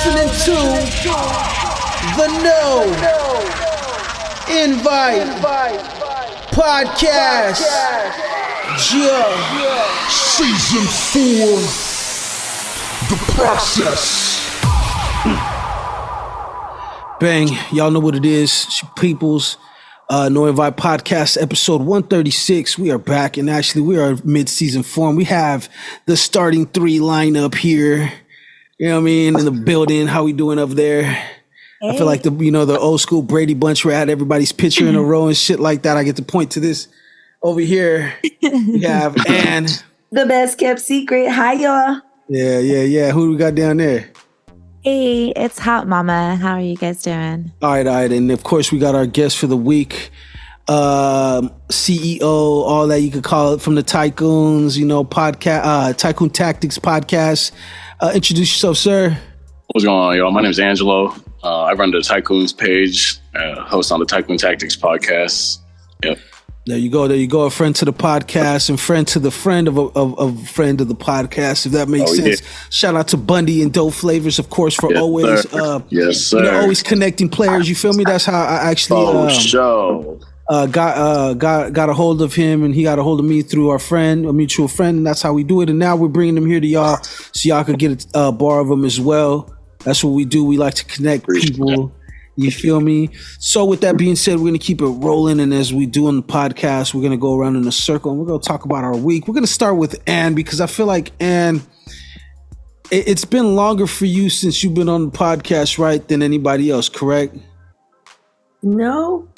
listening to the No Invite Podcast. Yeah. Season 4. The process. Bang. Y'all know what it is. It's your people's No Invite Podcast, episode 136. We are back, and actually we are mid-season form. We have the starting three lineup here. You know what I mean? In the building. How we doing up there? Hey. I feel like the old school Brady Bunch where I had everybody's picture in a row and shit like that. I get to point to this over here. We have Ann. The best kept secret. Hi, y'all. Yeah. Who do we got down there? Hey, it's Hot Mama. How are you guys doing? All right. And of course, we got our guest for the week, CEO, all that you could call it, from the Tycoons, podcast, Tycoon Tactics podcast. Introduce yourself, sir. What's going on, y'all? My name is Angelo. I run the Tycoons page, host on the Tycoon Tactics podcast. Yep. There you go. A friend to the podcast and friend to the friend of a friend of the podcast, if that makes sense. Yeah. Shout out to Bundy and Dope Flavors, of course, for always always connecting players. You feel me? That's how I actually got a hold of him, and he got a hold of me through a mutual friend, and that's how we do it. And now we're bringing him here to y'all so y'all could get a bar of them as well. That's what we do. We like to connect people. You feel me? So with that being said, we're going to keep it rolling. And as we do on the podcast, we're going to go around in a circle and we're going to talk about our week. We're going to start with Ann, because I feel like, Ann, it's been longer for you since you've been on the podcast, right, than anybody else, correct? No.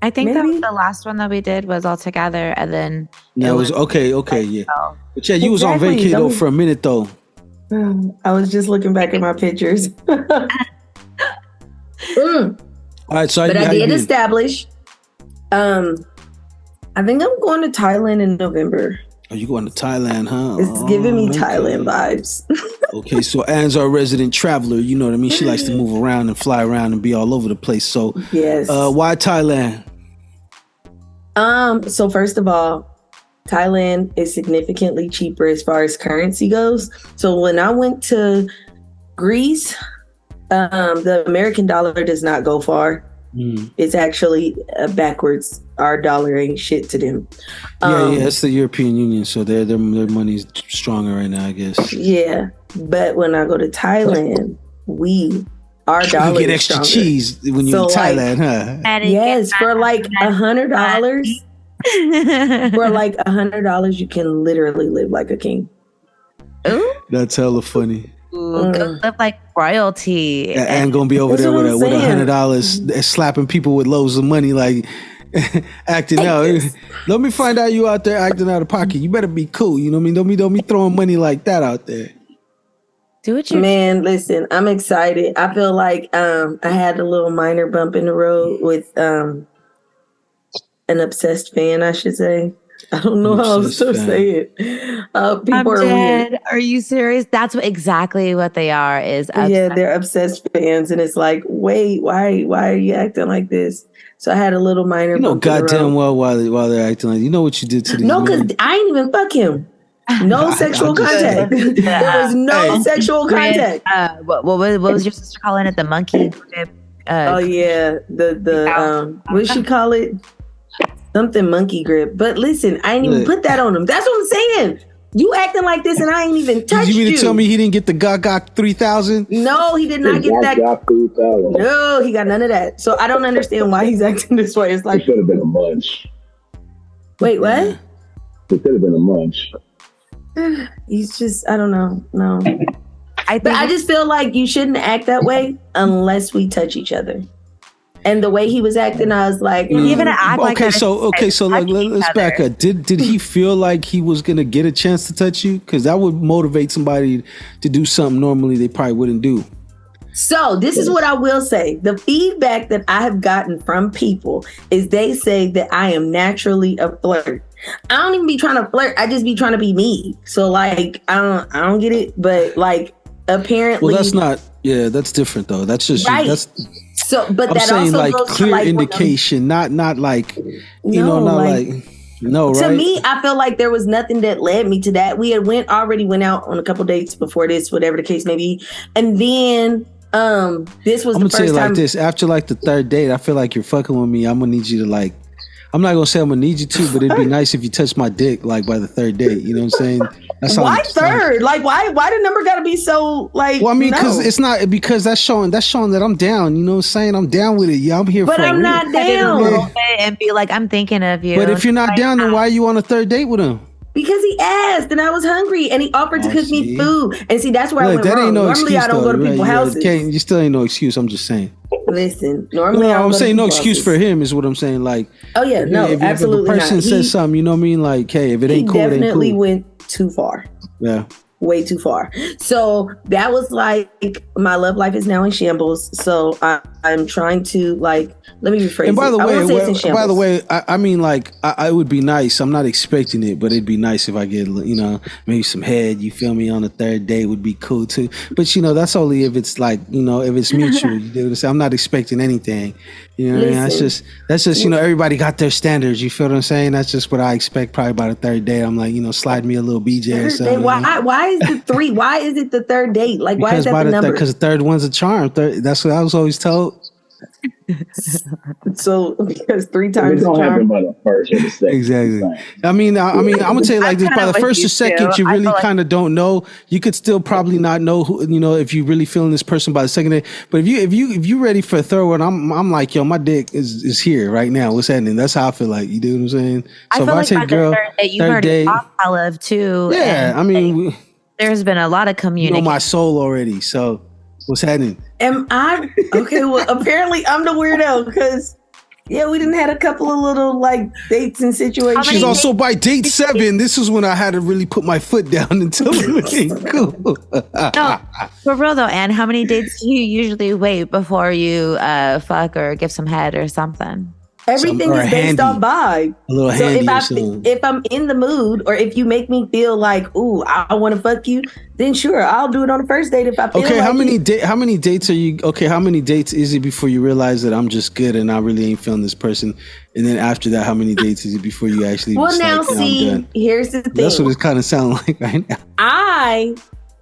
I think that was the last one that we did was all together, and then it was okay, yeah. But yeah, you was on vacay though for a minute though. I was just looking back at my pictures. All right, so but I did establish. I think I'm going to Thailand in November. Oh, you going to Thailand, huh? It's giving me Thailand vibes. Okay, so Ann's our resident traveler. You know what I mean? She likes to move around and fly around and be all over the place. So, yes. Why Thailand? So first of all, Thailand is significantly cheaper as far as currency goes. So when I went to Greece, the American dollar does not go far. It's actually backwards. Our dollar ain't shit to them. It's the European Union, so their money's stronger right now, I guess. Yeah, but when I go to Thailand, our dollar you get extra stronger. Cheese when you're in Thailand, huh? Yes, for like $100. For like $100, you can literally live like a king. Ooh, that's hella funny. Ooh, go live like royalty. And gonna be over there with $100, slapping people with loads of money, like acting out. Let me find out you out there acting out of pocket. You better be cool. You know what I mean? Don't be throwing money like that out there. Do what you Man, listen, I'm excited. I feel like I had a little minor bump in the road with an obsessed fan, I should say. I don't know how else to say it. People are weird. Are you serious? That's exactly what they are. Yeah, they're obsessed fans, and it's like, wait, why are you acting like this? So I had a little minor. Goddamn well while they're acting like, you know what you did to these No, because I ain't even fuck him. No sexual contact. There was no sexual contact. What was your sister calling it? The monkey grip? What she call it? Something monkey grip. But listen, I ain't even put that on him. That's what I'm saying. You acting like this and I ain't even touched you. You mean to tell me he didn't get the Gok 3000? No, he did not get that. No, he got none of that. So I don't understand why he's acting this way. It's like, it should have been a munch. Wait, what? It could have been a munch. He's just, I don't know. No. I just feel like you shouldn't act that way unless we touch each other. And the way he was acting, I was like, you're gonna act like that. So let's back up. Did he feel like he was gonna get a chance to touch you? Because that would motivate somebody to do something normally they probably wouldn't do. So this is what I will say. The feedback that I have gotten from people is they say that I am naturally a flirt. I don't even be trying to flirt. I just be trying to be me. So like, I don't get it. But like, apparently, that's different though. That's just right. So, but I'm that saying also like goes clear to like indication, not like, not like. No, right? To me, I feel like there was nothing that led me to that. We had already went out on a couple dates before this, whatever the case may be. And then this was I'm the gonna say first it like time. this. After like the third date, I feel like you're fucking with me. I'm gonna need you to like, I'm not gonna say I'm gonna need you to, but it'd be nice if you touch my dick like by the third date. You know what I'm saying? That's Why third? Like why the number gotta be so like? Well, I mean, because no. it's not because that's showing that I'm down. You know what I'm saying? I'm down with it. Yeah, I'm here But for I'm it. not A down little bit and be like, I'm thinking of you. But if you're not down, then why are you on a third date with him? because he asked and I was hungry and he offered to cook me food. And see, that's where I went that wrong. ain't no Normally excuse, I don't go to though, people's right? houses. You still ain't no excuse. I'm just saying. Listen, normally No, I don't I'm go to saying no people's excuse houses. for him is what I'm saying. Like, Oh yeah, no, if absolutely a person not. says something, you know what I mean? Like, hey, if it He ain't cool, it ain't definitely cool. went too far. Yeah. Way too far. So that was like my love life is now in shambles. So I'm trying to like let me rephrase. And by the it. I won't say it's in way, shambles. I mean, like, it would be nice. I'm not expecting it, but it'd be nice if I get, you know, maybe some head. You feel me? On the third date would be cool too. But you know, that's only if it's like, you know, if it's mutual. You know what I'm saying? I'm not expecting anything. You know what I mean? That's just, you know, everybody got their standards. You feel what I'm saying? That's just what I expect. Probably by the third date, I'm like, you know, slide me a little BJ or something. Why is the three? Why is it the third date? Like, why is that the number? Because the third one's a charm. That's what I was always told. So because three It times the don't happen charm. by the first or the second. Exactly. I mean, I'm gonna tell you like this: by the first or second, you really kind of don't know. You could still probably not know who, you know, if you really feeling this person by the second day. But if you ready for a third one, I'm like, yo, my dick is here right now. What's happening? That's how I feel like. You do what I'm saying? So if I take girl, third date, I love too. Yeah, I mean, there's been a lot of communication. You know my soul already. So what's happening? Am I okay? Well, apparently I'm the weirdo because yeah, we didn't had a couple of little like dates and situations. She's also by date 7. This is when I had to really put my foot down and tell her it ain't cool. No, for real though, Anne, how many dates do you usually wait before you fuck or give some head or something? Everything is based off vibe. A little so handy if I'm in the mood, or if you make me feel like, ooh, I want to fuck you, then sure, I'll do it on the first date if I feel okay, like how many dates are you? Okay, how many dates is it before you realize that I'm just good and I really ain't feeling this person? And then after that, how many dates is it before you actually? Well, just now like, see, here's the thing. That's what it kind of sounds like right now. I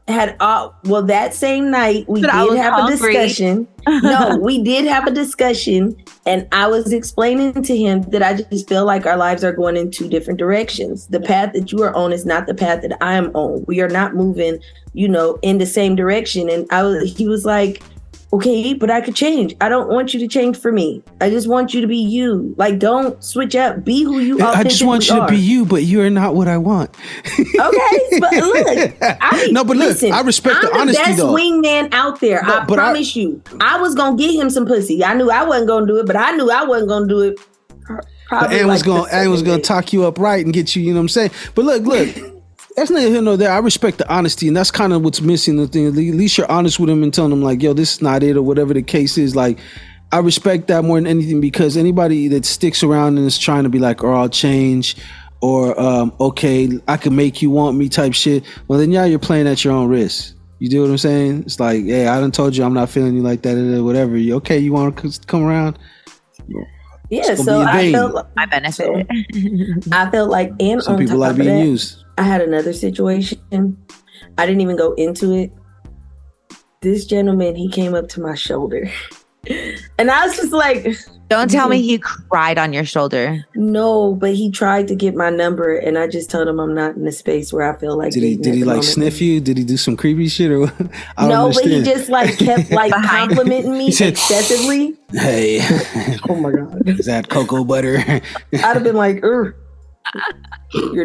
had that same night we did have a discussion. No, we did have a discussion, and I was explaining to him that I just feel like our lives are going in two different directions. The path that you are on is not the path that I am on. We are not moving, you know, in the same direction. And he was like, okay, but I could change. I don't want you to change for me. I just want you to be you. Like, don't switch up. Be who you are. I just want you to be you, but you are not what I want. Okay, but look, listen, I respect the honesty, I'm the best wingman out there. I promise you. I was gonna get him some pussy. I knew I wasn't gonna do it, but I knew I wasn't gonna do it. Anne was gonna talk you up right and get you. You know what I'm saying? But look. That's neither here nor there. I respect the honesty, and that's kind of what's missing. The thing, at least you're honest with him and telling him like, "Yo, this is not it," or whatever the case is. Like, I respect that more than anything, because anybody that sticks around and is trying to be like, "Oh, I'll change," or "Okay, I can make you want me," type shit. Well, then you're playing at your own risk. You do what I'm saying? It's like, hey, I done told you I'm not feeling you like that, or whatever. You okay? You want to come around? Yeah. So I felt like my benefit. I felt like, and some on people top like of being that, used. I had another situation. I didn't even go into it. This gentleman, he came up to my shoulder. And I was just like... Don't tell me he cried on your shoulder. No, but he tried to get my number, and I just told him I'm not in a space where I feel like... Did he like sniff you? Did he do some creepy shit? Or no, but he just like kept like complimenting me excessively. Hey. Oh my God. Is that cocoa butter? I'd have been like, you're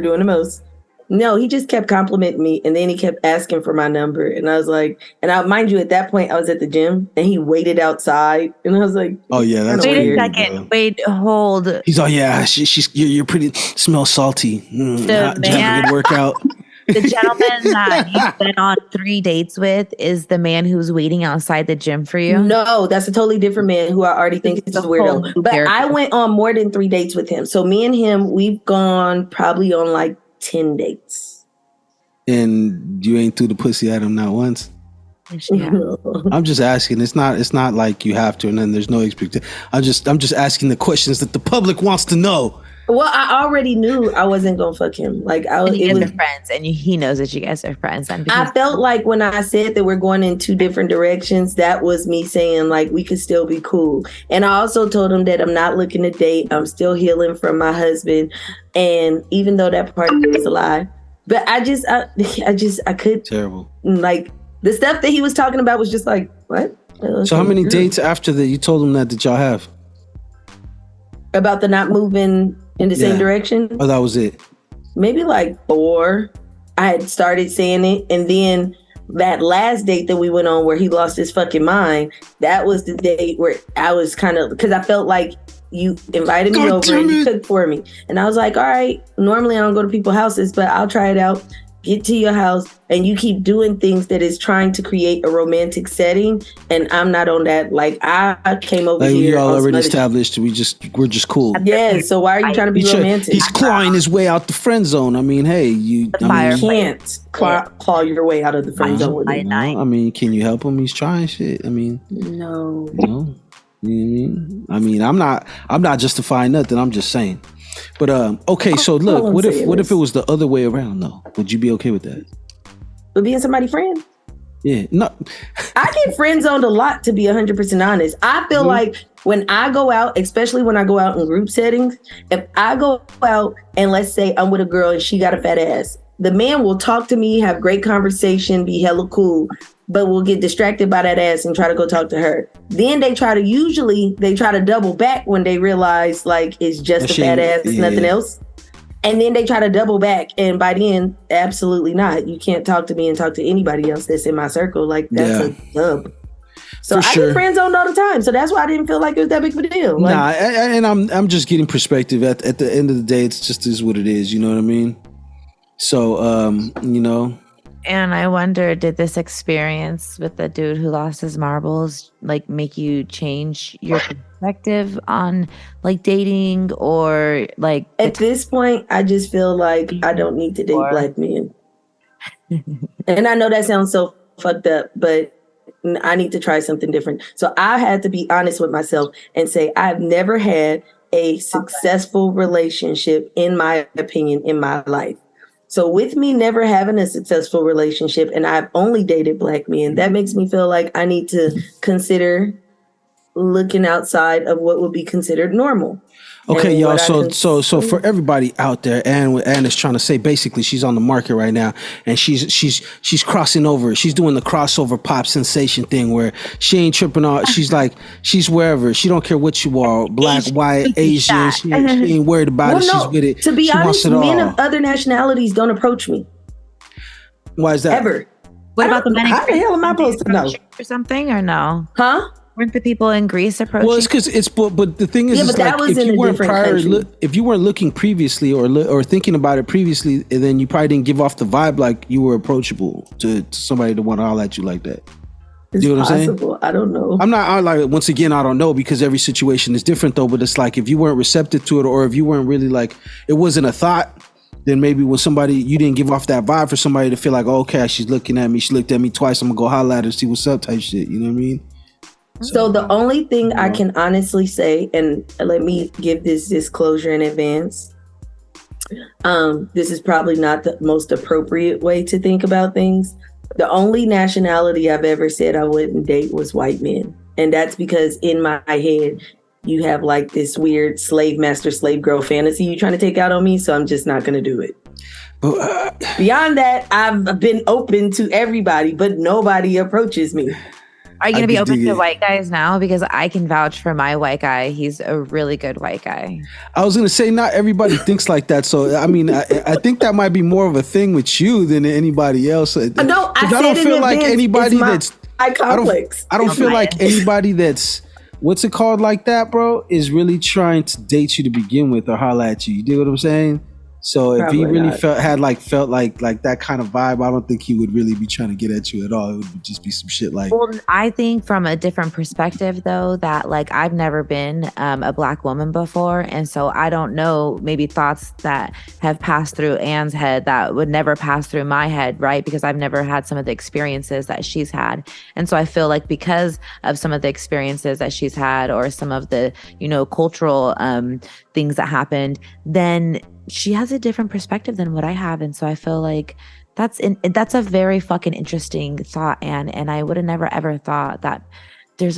doing the most. No, he just kept complimenting me, and then he kept asking for my number, and I was like, mind you, at that point I was at the gym, and he waited outside, and I was like, oh yeah, that's wait weird, a second, bro. Wait, hold. He's yeah, you're pretty, smell salty. Did you have a good workout? The gentleman that you've been on 3 dates with is the man who's waiting outside the gym for you? No, that's a totally different man who I already think is a weirdo. But I went on more than 3 dates with him. So me and him, we've gone probably on like 10 dates. And you ain't threw the pussy at him not once? Yeah. I'm just asking. It's not like you have to, and then there's no expectation. I'm just asking the questions that the public wants to know. Well, I already knew I wasn't gonna fuck him. Like I was, And you guys are friends, and he knows that you guys are friends. And I felt like when I said that we're going in two different directions, that was me saying like we could still be cool. And I also told him that I'm not looking to date. I'm still healing from my husband, and even though that part is a lie, but I could Terrible. like the stuff that he was talking about was just like what. So how many dates after that you told him that did y'all have? About the not moving in the same direction? Oh, that was it. Maybe like 4. I had started saying it, and then that last date that we went on where he lost his fucking mind, that was the date where I was kind of, because I felt like you invited me over and you cooked for me. And I was like, all right, normally I don't go to people's houses, but I'll try it out. Get to your house, and you keep doing things that is trying to create a romantic setting, and I'm not on that. Like I came over like here. We all already established we're just cool. Yeah, so why are you trying to be romantic? He's clawing his way out the friend zone. I mean, hey, you can't claw your way out of the friend zone. I mean, can you help him? He's trying shit. I mean, no. You know what I mean? I mean, I'm not justifying nothing. I'm just saying. But okay, so look, what if it was the other way around though? Would you be okay with that? With being somebody's friend? Yeah, no. I get friend zoned a lot, to be 100% honest. I feel like when I go out, especially when I go out in group settings, if I go out and let's say I'm with a girl and she got a fat ass, the man will talk to me, have great conversation, be hella cool, but will get distracted by that ass and try to go talk to her. Then they try to double back when they realize like it's just a fat ass, nothing else. And then they try to double back, and by then, absolutely not. You can't talk to me and talk to anybody else that's in my circle. Like that's a dub. So I get friend zoned all the time. So that's why I didn't feel like it was that big of a deal. Like, and I'm just getting perspective. At the end of the day, it's just is what it is. You know what I mean? So you know. And I wonder, did this experience with the dude who lost his marbles like make you change your perspective on like dating, or like at this point I just feel like I don't need to date black men. And I know that sounds so fucked up, but I need to try something different. So I had to be honest with myself and say I've never had a successful relationship, in my opinion, in my life. So with me never having a successful relationship, and I've only dated black men, that makes me feel like I need to consider looking outside of what would be considered normal. Okay, y'all. So for everybody out there, Ann is trying to say basically she's on the market right now, and she's crossing over. She's doing the crossover pop sensation thing where she ain't tripping on. She's like she's wherever. She don't care what you are, black, white, Asian. She ain't worried about it. She's with it. To be honest, men of other nationalities don't approach me. Why is that? Ever. What about the men? How the hell am I supposed to know? Or something, or no? Huh? Weren't the people in Greece approaching? Well, it's because but the thing is, but that was in a different country. If you weren't looking previously or thinking about it previously, and then you probably didn't give off the vibe like you were approachable to somebody to want to holler at you like that. It's you know what I'm saying? Possible. I don't know. Once again, I don't know, because every situation is different though. But it's like if you weren't receptive to it, or if you weren't really like it wasn't a thought, then maybe when somebody you didn't give off that vibe for somebody to feel like, oh, okay, she's looking at me. She looked at me twice. I'm gonna go holler at her, see what's up, type shit. You know what I mean? So the only thing I can honestly say, and let me give this disclosure in advance, this is probably not the most appropriate way to think about things. The only nationality I've ever said I wouldn't date was white men. And that's because in my head, you have like this weird slave master, slave girl fantasy you're trying to take out on me. So I'm just not going to do it. Beyond that, I've been open to everybody, but nobody approaches me. Are you going to be open to white guys now? Because I can vouch for my white guy. He's a really good white guy. I was going to say, not everybody thinks like that. So, I mean, I think that might be more of a thing with you than anybody else. No, I don't feel like anybody that's... I don't feel like anybody that's... What's it called like that, bro? Is really trying to date you to begin with or holler at you. You dig what I'm saying? So if he Probably really not. felt like that kind of vibe, I don't think he would really be trying to get at you at all. It would just be some shit like. Well, I think from a different perspective, though, that like I've never been a Black woman before. And so I don't know, maybe thoughts that have passed through Anne's head that would never pass through my head, right? Because I've never had some of the experiences that she's had. And so I feel like because of some of the experiences that she's had or some of the, cultural things that happened, then she has a different perspective than what I have. And so I feel like that's a very fucking interesting thought, Anne. And I would have never ever thought that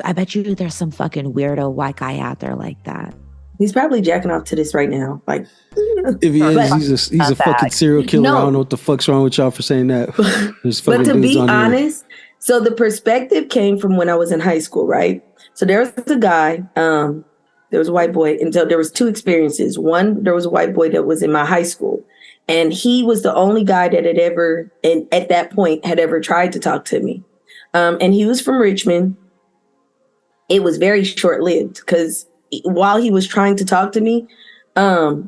I bet you there's some fucking weirdo white guy out there like that. He's probably jacking off to this right now. Like, if he is, he's a fucking serial killer. No. I don't know what the fuck's wrong with y'all for saying that. But to be honest, so the perspective came from when I was in high school, right? So there was a guy, there was a white boy, and so there was two experiences. One, there was a white boy that was in my high school, and he was the only guy that had ever, and at that point, had ever tried to talk to me. And he was from Richmond. It was very short-lived because while he was trying to talk to me, I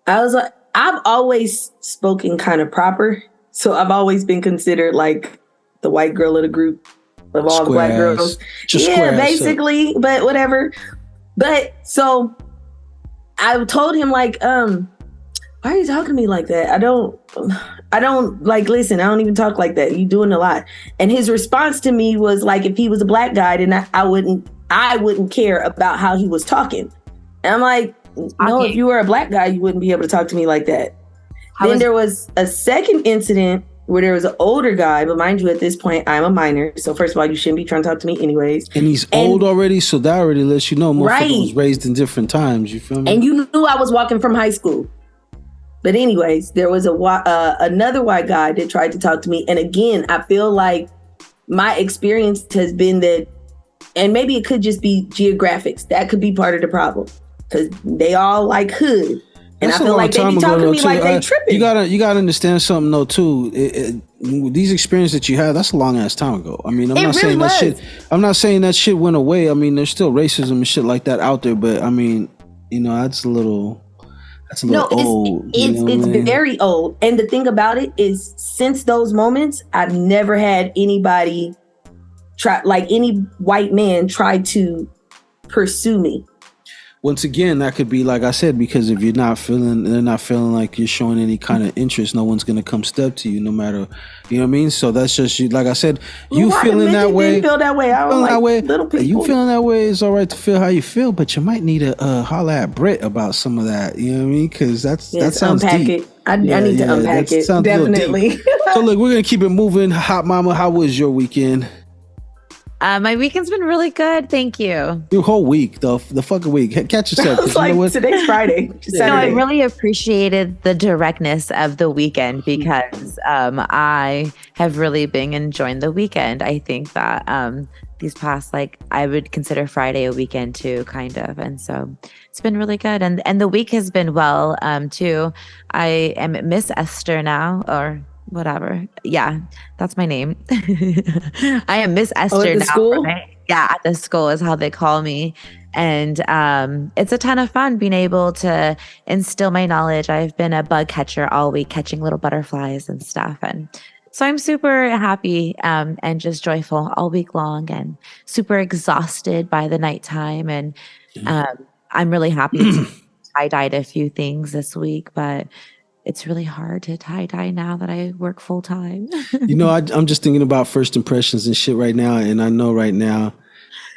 was like, I've always spoken kind of proper, so I've always been considered like the white girl of the group of all the black girls. Yeah, basically, but whatever. But so I told him like, why are you talking to me like that? I don't like, listen, I don't even talk like that. You doing a lot. And his response to me was like, if he was a black guy, then I wouldn't care about how he was talking. And I'm like, no, if you were a black guy, you wouldn't be able to talk to me like that. There was a second incident where there was an older guy, but mind you, at this point, I'm a minor. So first of all, you shouldn't be trying to talk to me anyways. And he's old already, so that already lets you know motherfucker was raised in different times. You feel me? And you knew I was walking from high school. But anyways, there was another white guy that tried to talk to me. And again, I feel like my experience has been that, and maybe it could just be geographics. That could be part of the problem because they all like hood. And That's I feel like they be talking to me like they tripping. You gotta understand something though too. These experiences that you had, that's a long ass time ago. I mean, I'm not saying that shit went away. I mean, there's still racism and shit like that out there, but I mean, that's a little old. It's very old. And the thing about it is, since those moments, I've never had anybody any white man try to pursue me. Once again, that could be like I said, because if they're not feeling like you're showing any kind of interest, no one's gonna come step to you, no matter, you know what I mean. So that's just you. Like I said, you feeling that way. Feel that way. I don't like little people. You feeling that way is all right to feel how you feel, but you might need to holler at Brett about some of that. You know what I mean? Because that sounds unpack deep. It. I need to unpack it. Definitely. So look, we're gonna keep it moving. Hot Mama, how was your weekend? My weekend's been really good. Thank you. Your whole week, the fucking week. Catch yourself. It's like today's Friday. I really appreciated the directness of the weekend because I have really been enjoying the weekend. I think that these past, I would consider Friday a weekend too, kind of. And so it's been really good. And the week has been well too. I am Miss Esther now, or whatever. Yeah, that's my name. I am Miss Esther at the now. School? Right? Yeah, at the school is how they call me. And it's a ton of fun being able to instill my knowledge. I've been a bug catcher all week, catching little butterflies and stuff. And so I'm super happy and just joyful all week long and super exhausted by the nighttime. And I'm really happy to tie-dyed a few things this week, but it's really hard to tie-dye now that I work full time. I'm just thinking about first impressions and shit right now. And I know right now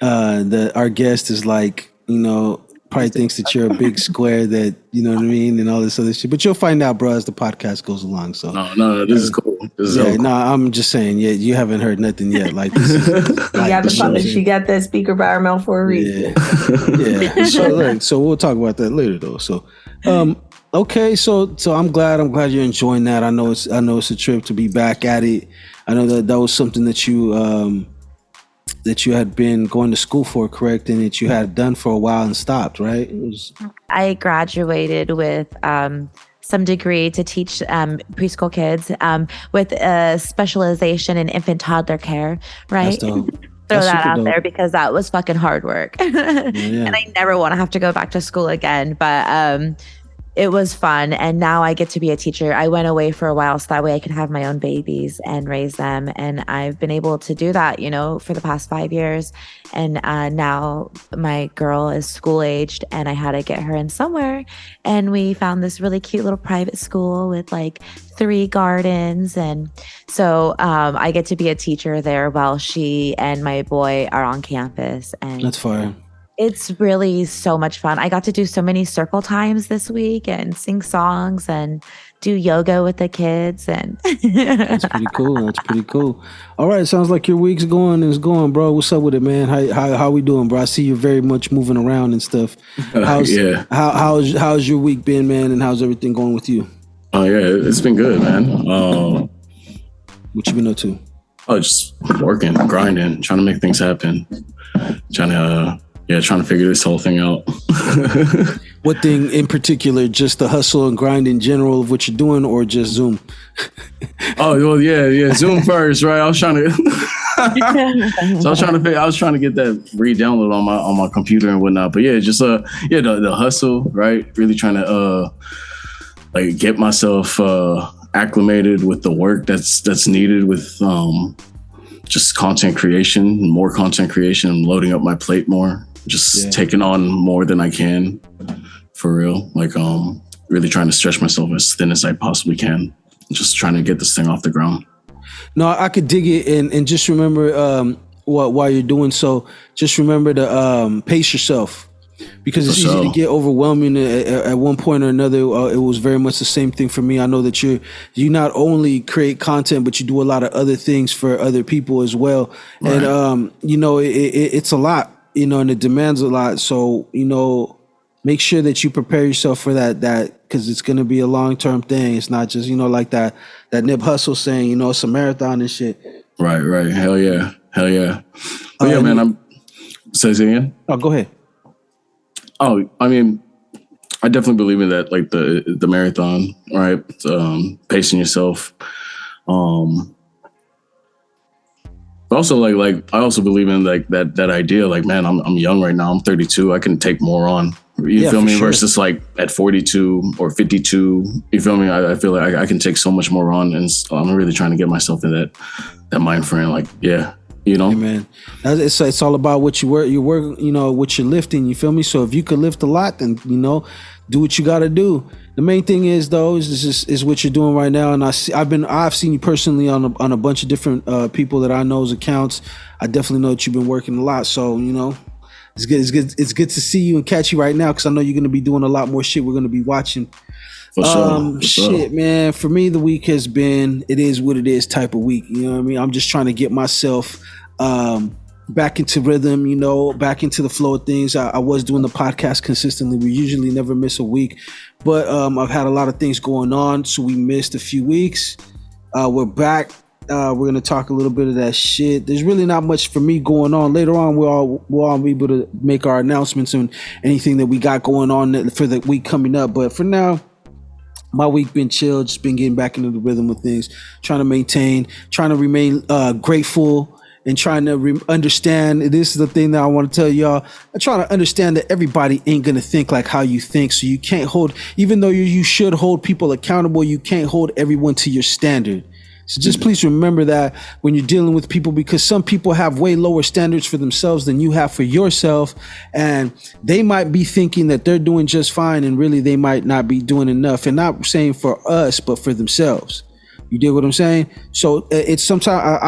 that our guest is probably thinks that you're a big square that, you know what I mean? And all this other shit. But you'll find out, bro, as the podcast goes along. So No, this is cool. I'm just saying, you haven't heard nothing yet. Like this is, she got that speaker by her mouth for a reason. Yeah. So we'll talk about that later though. So, okay, so I'm glad you're enjoying that. I know it's a trip to be back at it. I know that was something that you had been going to school for, correct? And that you had done for a while and stopped, right? I graduated with some degree to teach preschool kids with a specialization in infant toddler care, right? That's dope. Throw that out there because that was fucking hard work. And I never want to have to go back to school again. But it was fun. And now I get to be a teacher. I went away for a while so that way I could have my own babies and raise them. And I've been able to do that, you know, for the past 5 years. And now my girl is school aged and I had to get her in somewhere. And we found this really cute little private school with like 3 gardens. And so I get to be a teacher there while she and my boy are on campus. And that's fire. It's really so much fun. I got to do so many circle times this week and sing songs and do yoga with the kids. And that's pretty cool. That's pretty cool. All right. Sounds like your week's going, bro. What's up with it, man? How we doing, bro? I see you're very much moving around and stuff. How's your week been, man? And how's everything going with you? Oh yeah, it's been good, man. What you been up to? Oh, just working, grinding, trying to make things happen. Trying to figure this whole thing out. What thing in particular? Just the hustle and grind in general of what you're doing, or just Zoom? Oh well, yeah. Zoom first, right? I was trying to. I was trying to get that re-download on my computer and whatnot. But yeah, just the hustle, right? Really trying to like get myself acclimated with the work that's needed with just content creation, more content creation, loading up my plate more. Just taking on more than I can, for real. Like, really trying to stretch myself as thin as I possibly can. Just trying to get this thing off the ground. No, I could dig it, and just remember while you're doing so, just remember to pace yourself, because it's easy to get overwhelming at one point or another. It was very much the same thing for me. I know that you not only create content, but you do a lot of other things for other people as well. Right. And it's a lot. And it demands a lot. So, make sure that you prepare yourself for that because it's going to be a long-term thing. It's not just, like that Nip Hustle saying, it's a marathon and shit. Right. Hell yeah. But yeah, man, say it again. Oh, go ahead. Oh, I mean, I definitely believe in that, like the marathon, right? Pacing yourself. But also, like I also believe in like that idea. Like, man, I'm young right now. I'm 32. I can take more on. You feel me? Sure. Versus like at 42 or 52. You feel me? I feel like I can take so much more on, and I'm really trying to get myself in that mind frame. Like, yeah. Hey, man, it's all about what you work, what you're lifting. You feel me? So if you could lift a lot, then do what you got to do. The main thing is though is what you're doing right now. And I've seen you personally on a bunch of different people that I know's accounts. I definitely know that you've been working a lot. So it's good to see you and catch you right now, because I know you're going to be doing a lot more shit. We're going to be watching. For sure. Man, for me, the week has been, it is what it is type of week. You know what I mean? I'm just trying to get myself back into rhythm, back into the flow of things. I was doing the podcast consistently. We usually never miss a week, but I've had a lot of things going on, so we missed a few weeks. We're back. We're going to talk a little bit of that shit. There's really not much for me going on. Later on, we'll all be able to make our announcements and anything that we got going on for the week coming up. But for now, my week been chill, just been getting back into the rhythm of things, trying to remain grateful, and trying to understand. This is the thing that I want to tell y'all. I'm trying to understand that everybody ain't going to think like how you think. So you can't hold, even though you should hold people accountable, you can't hold everyone to your standard. So just please remember that when you're dealing with people, because some people have way lower standards for themselves than you have for yourself. And they might be thinking that they're doing just fine, and really they might not be doing enough. And not saying for us, but for themselves. You dig what I'm saying? So it's sometimes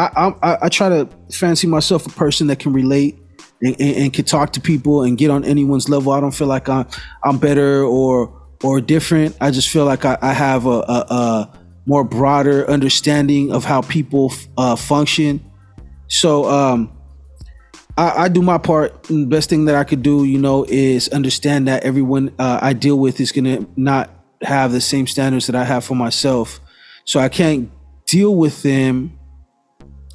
I try to fancy myself a person that can relate and can talk to people and get on anyone's level. I don't feel like I'm better or different. I just feel like I have a more broader understanding of how people function. So I do my part. And the best thing that I could do, is understand that everyone I deal with is gonna not have the same standards that I have for myself. So I can't deal with them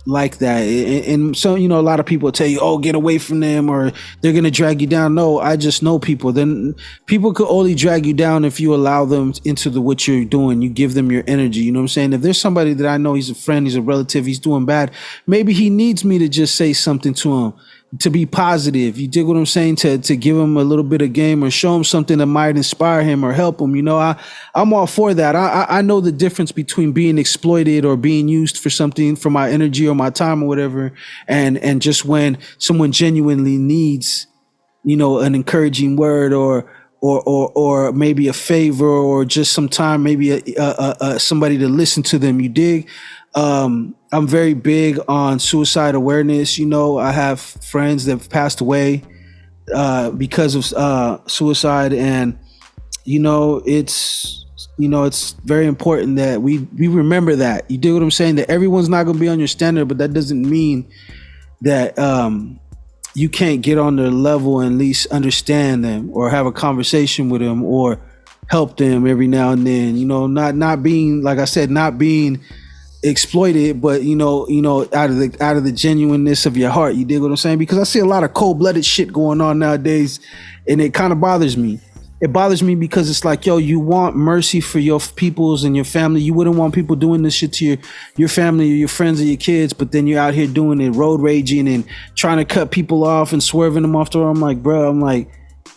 like that. And so, a lot of people tell you, oh, get away from them, or they're going to drag you down. No, I just know people. Then people could only drag you down if you allow them into what you're doing. You give them your energy. You know what I'm saying? If there's somebody that I know, he's a friend, he's a relative, he's doing bad, maybe he needs me to just say something to him. to be positive. You dig what I'm saying? To give him a little bit of game or show him something that might inspire him or help him. You know, I'm all for that. I know the difference between being exploited or being used for something, for my energy or my time or whatever, and just when someone genuinely needs, you know, an encouraging word or maybe a favor or just some time, maybe somebody to listen to them. You dig? I'm very big on suicide awareness. You know, I have friends that have passed away because of suicide, and you know, it's very important that we remember that. You dig what I'm saying? That everyone's not going to be on your standard, but that doesn't mean that you can't get on their level and at least understand them or have a conversation with them or help them every now and then. You know, not being, like I said, not being exploited, but you know, out of the genuineness of your heart. You dig what I'm saying? Because I see a lot of cold-blooded shit going on nowadays, and it kind of bothers me. It bothers me because it's like, yo, you want mercy for your peoples and your family. You wouldn't want people doing this shit to your family or your friends or your kids, but then you're out here doing it, road raging and trying to cut people off and swerving them off the road. I'm like, bro,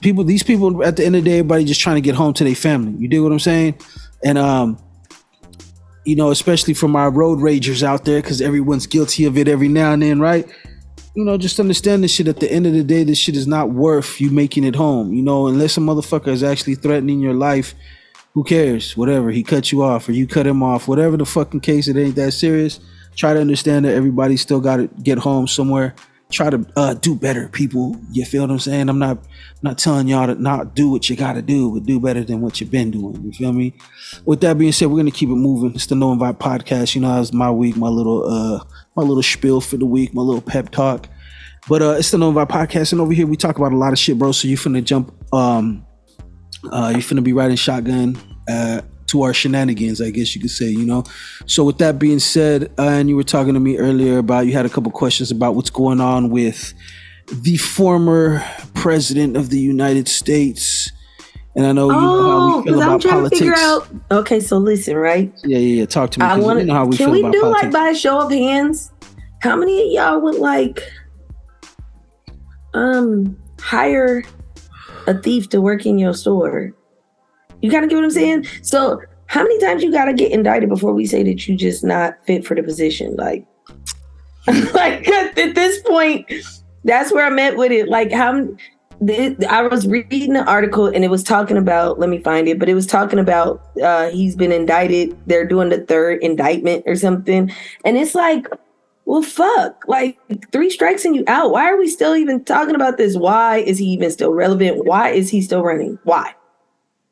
these people at the end of the day, everybody just trying to get home to their family. You dig what I'm saying? And you know, especially from our road ragers out there, because everyone's guilty of it every now and then, right? You know, just understand this shit. At the end of the day, this shit is not worth you making it home. You know, unless a motherfucker is actually threatening your life, who cares? Whatever, he cut you off or you cut him off, whatever the fucking case, it ain't that serious. Try to understand that everybody still got to get home somewhere. Try to do better, people. You feel what I'm saying? I'm not telling y'all to not do what you got to do, but do better than what you've been doing. You feel me? With that being said, we're gonna keep it moving. It's the No Invite Podcast. You know, that was my week, my little spiel for the week, my little pep talk. But it's the No Invite Podcast, and over here we talk about a lot of shit, bro. So you finna jump, you finna be riding shotgun to our shenanigans, I guess you could say, you know. So with that being said, and you were talking to me earlier about, you had a couple questions about what's going on with the former president of the United States. And I know you know how we feel about politics. To figure out, okay, so listen, right? Yeah. Talk to me. You know how we can feel we about do politics. like by a show of hands? How many of y'all would like hire a thief to work in your store? You kind of get what I'm saying? So how many times you got to get indicted before we say that you just not fit for the position? Like at this point, that's where I'm at with it. Like I was reading an article and it was talking about, let me find it, but it was talking about he's been indicted. They're doing the third indictment or something. And it's like, well, fuck, like 3 strikes and you out. Why are we still even talking about this? Why is he even still relevant? Why is he still running? Why?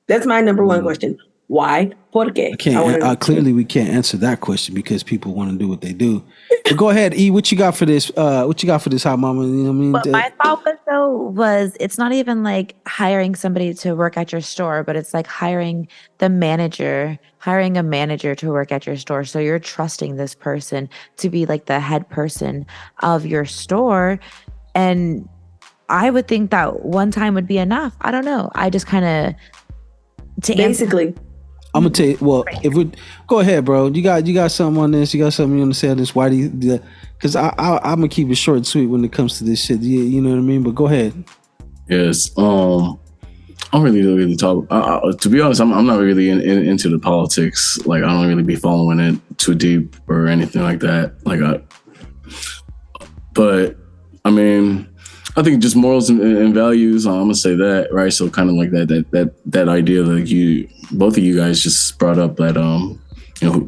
That's my number one question. Why? ¿Por qué? Clearly, we can't answer that question because people want to do what they do. But go ahead, E. What you got for this? What you got for this, hot mama? You know what I mean? But my thought was it's not even like hiring somebody to work at your store, but it's like hiring a manager to work at your store. So you're trusting this person to be like the head person of your store, and I would think that one time would be enough. I don't know. I just kind of. Basically, I'm gonna tell you. Well, if we go ahead, bro, you got something on this. You got something you want to say on this? Why do you? Because I'm gonna keep it short and sweet when it comes to this shit. You know what I mean? But go ahead. Yes. I don't really talk. To be honest, I'm not really into the politics. Like I don't really be following it too deep or anything like that. But I mean, I think just morals and values. I'm gonna say that, right? So kind of like that idea that both of you guys just brought up that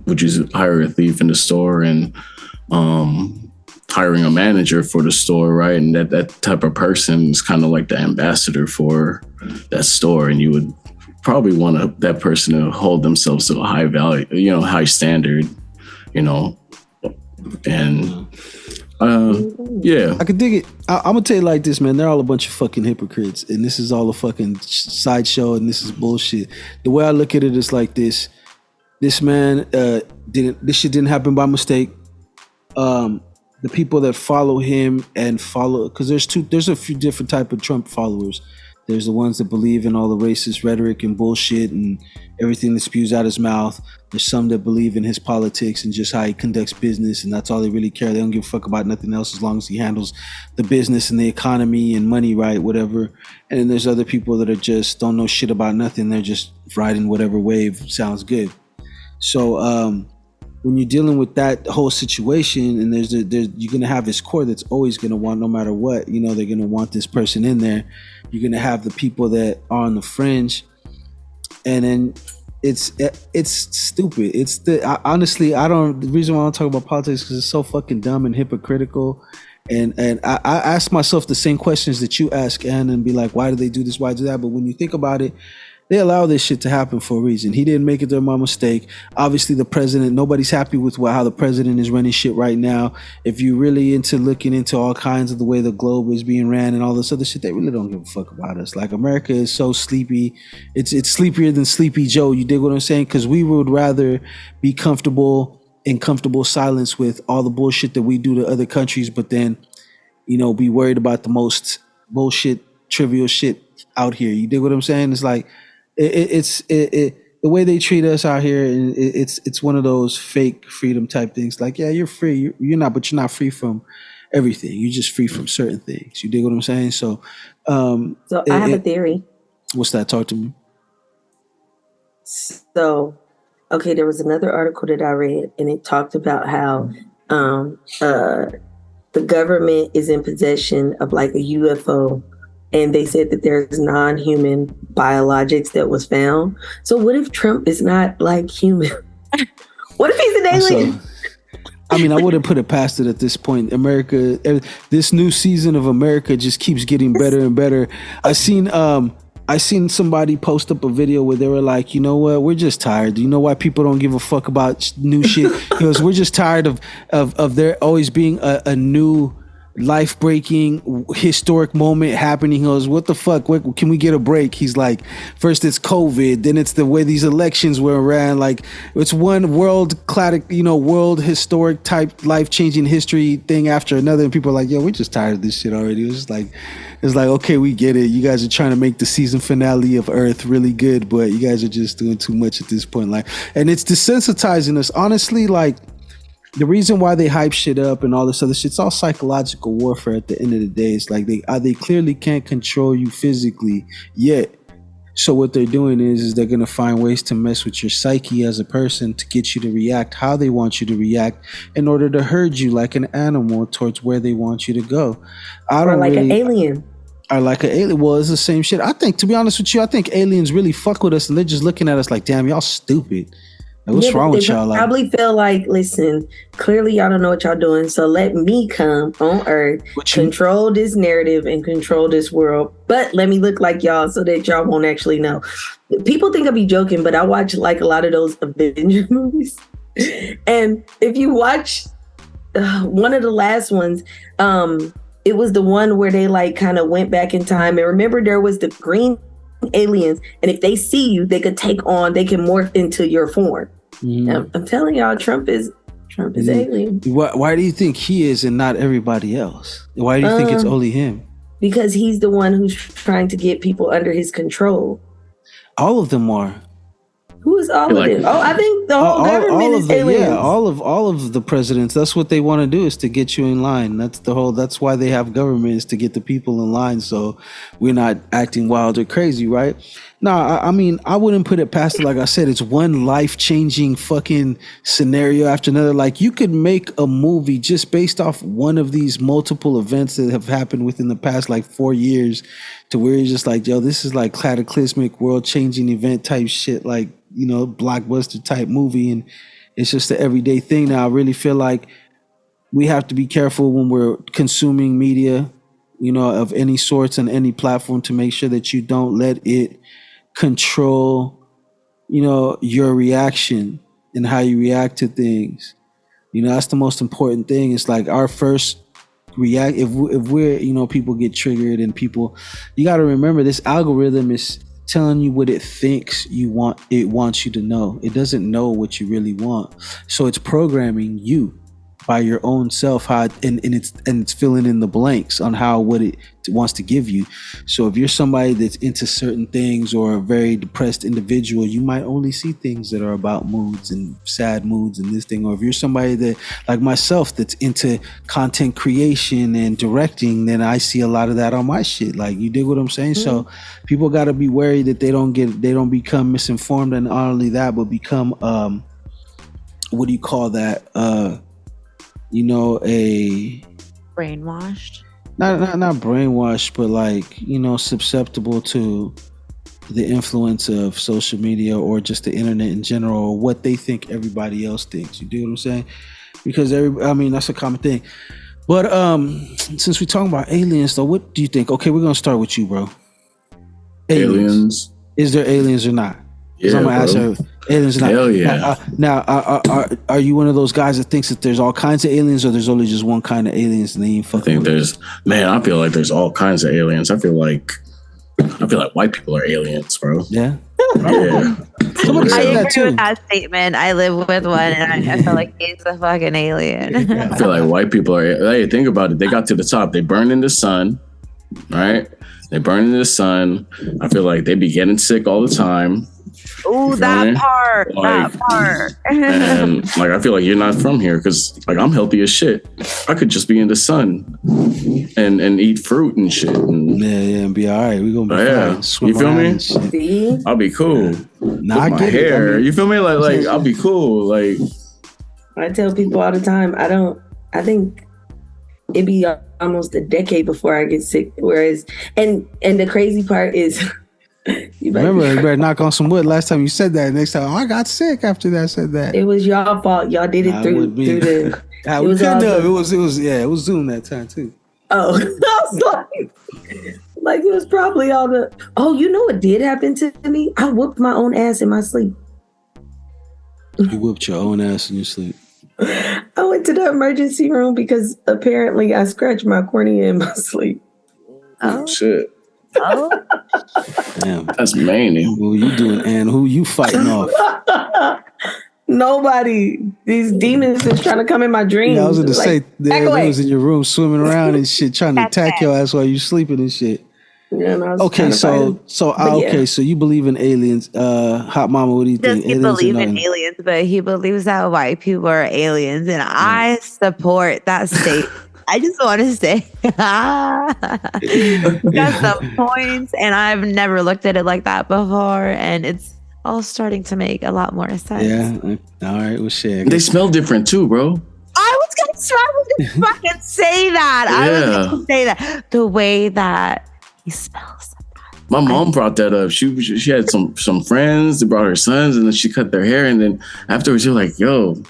would you hire a thief in the store and hiring a manager for the store, right? And that type of person is kind of like the ambassador for that store, and you would probably want that person to hold themselves to a high value, high standard, and. Yeah, I could dig it. I'm gonna tell you like this, man. They're all a bunch of fucking hypocrites, and this is all a fucking sideshow, and this is bullshit. The way I look at it is like this: this man this shit didn't happen by mistake. The people that follow him and follow, because there's a few different type of Trump followers. There's the ones that believe in all the racist rhetoric and bullshit and everything that spews out his mouth. There's some that believe in his politics and just how he conducts business, and that's all they really care. They don't give a fuck about nothing else as long as he handles the business and the economy and money right, whatever. And then there's other people that are just don't know shit about nothing. They're just riding whatever wave sounds good. So when you're dealing with that whole situation, and you're gonna have this core that's always gonna want, no matter what, you know, they're gonna want this person in there. You're gonna have the people that are on the fringe, and then it's stupid. Honestly, the reason why I don't talk about politics because it's so fucking dumb and hypocritical. And I ask myself the same questions that you ask, Ann, and be like, why do they do this? Why do that? But when you think about it, they allow this shit to happen for a reason. He didn't make it there by mistake. Obviously, the president, nobody's happy with how the president is running shit right now. If you're really into looking into all kinds of the way the globe is being ran and all this other shit, they really don't give a fuck about us. Like, America is so sleepy. It's sleepier than Sleepy Joe. You dig what I'm saying? Because we would rather be comfortable in comfortable silence with all the bullshit that we do to other countries, but then, you know, be worried about the most bullshit, trivial shit out here. You dig what I'm saying? It's like, the way they treat us out here, and it's one of those fake freedom type things. Like, yeah, you're free, you're not, but you're not free from everything. You're just free from certain things. You dig what I'm saying? So, I have a theory. What's that? Talk to me. So, okay, there was another article that I read, and it talked about how the government is in possession of like a UFO. And they said that there's non-human biologics that was found. So what if Trump is not like human? What if he's an alien? I mean, I wouldn't put it past it at this point. America, this new season of America just keeps getting better and better. I seen somebody post up a video where they were like, you know what, we're just tired. You know why people don't give a fuck about new shit? Because we're just tired of there always being a new life-breaking historic moment happening. He goes, what the fuck, can we get a break? He's like, first it's COVID, then it's the way these elections were ran. Like, it's one world historic type life-changing history thing after another, and people are like, yo, we're just tired of this shit already. It's like, okay, we get it. You guys are trying to make the season finale of Earth really good, but you guys are just doing too much at this point. Like, and it's desensitizing us, honestly. Like, the reason why they hype shit up and all this other shit, it's all psychological warfare at the end of the day. It's like they clearly can't control you physically yet. So what they're doing is they're going to find ways to mess with your psyche as a person to get you to react how they want you to react in order to herd you like an animal towards where they want you to go. Or like an alien. Or like an alien. Well, it's the same shit. I think, to be honest with you, I think aliens really fuck with us and they're just looking at us like, damn, y'all stupid. Like, what's wrong with y'all? Probably feel like, listen, clearly y'all don't know what y'all doing, so let me come on Earth, control this narrative and control this world, but let me look like y'all so that y'all won't actually know. People think I be joking, but I watch like a lot of those Avenger movies. And if you watch one of the last ones, it was the one where they like kind of went back in time. And remember, there was the green aliens, and if they see you, they can morph into your form. I'm telling y'all, Trump is alien. Why do you think he is and not everybody else? Why do you think it's only him? Because he's the one who's trying to get people under his control. All of them are. Who is all of them? Oh, I think the whole government is aliens. Yeah, all of the presidents. That's what they want to do, is to get you in line. That's why they have government, is to get the people in line, so we're not acting wild or crazy, right? No, I mean, I wouldn't put it past it. Like I said, it's one life-changing fucking scenario after another. Like, you could make a movie just based off one of these multiple events that have happened within the past like 4 years, to where you're just like, yo, this is like cataclysmic, world-changing event type shit, like, you know, blockbuster type movie, and it's just an everyday thing now. I really feel like we have to be careful when we're consuming media, you know, of any sorts on any platform, to make sure that you don't let it control, you know, your reaction and how you react to things. You know, that's the most important thing. It's like our first react, if we're, you know, people get triggered, and people, you got to remember, this algorithm is telling you what it thinks you want. It wants you to know. It doesn't know what you really want. So it's programming you. by your own self, how and it's filling in the blanks on how what it wants to give you. So if you're somebody that's into certain things or a very depressed individual, you might only see things that are about moods and sad moods and this thing. Or if you're somebody that, like myself, that's into content creation and directing, then I see a lot of that on my shit. Like, you dig what I'm saying? Mm-hmm. So people got to be wary that they don't become misinformed, and not only that, but become what do you call that? A brainwashed. Not brainwashed, but like, susceptible to the influence of social media or just the internet in general, or what they think everybody else thinks. You do what I'm saying? Because that's a common thing. But since we're talking about aliens, though, what do you think? Okay, we're gonna start with you, bro. Aliens. Is there aliens or not? Yeah, I'm gonna ask her, aliens or not. Hell yeah. Now, are you one of those guys that thinks that there's all kinds of aliens, or there's only just one kind of aliens and they ain't fucking? I feel like there's all kinds of aliens. I feel like white people are aliens, bro. Yeah. I agree with that statement. I live with one, and I feel like he's a fucking alien. I feel like white people are. Hey, think about it. They got to the top. They burned in the sun, right? They burn in the sun. I feel like they be getting sick all the time. Ooh, that part. And like, I feel like you're not from here, because like, I'm healthy as shit. I could just be in the sun and eat fruit and shit. And be all right. We're gonna be fine. Swim, you feel me? See? I'll be cool. Nah, with my hair. You feel me? Like I'll be cool. Like, I tell people all the time, I think it'd be almost a decade before I get sick. Whereas, and the crazy part is, you better knock on some wood. Last time you said that, next time I got sick after that. Said that it was y'all fault. Y'all did it through the. It was Zoom that time too. Oh, I was like it was probably all the. Oh, you know what did happen to me? I whooped my own ass in my sleep. You whooped your own ass in your sleep. I went to the emergency room because apparently I scratched my cornea in my sleep. Oh shit. Oh, damn, that's mania. What you doing, and who you fighting off? Nobody. These demons is trying to come in my dreams. Yeah, I was going to say, they was in your room swimming around and shit, trying to attack your ass while you sleeping and shit. Yeah, no, okay, so you believe in aliens? Hot Mama, what do you think? He believes in aliens, but he believes that white people are aliens, and I support that statement. I just want to say, got some points, and I've never looked at it like that before, and it's all starting to make a lot more sense. Yeah, all right, well, shit. They smell different too, bro. I was gonna fucking say that. Yeah. I was gonna say that the way that he smells. My mom brought that up. She had some friends. They brought her sons, and then she cut their hair, and then afterwards, you're like, yo.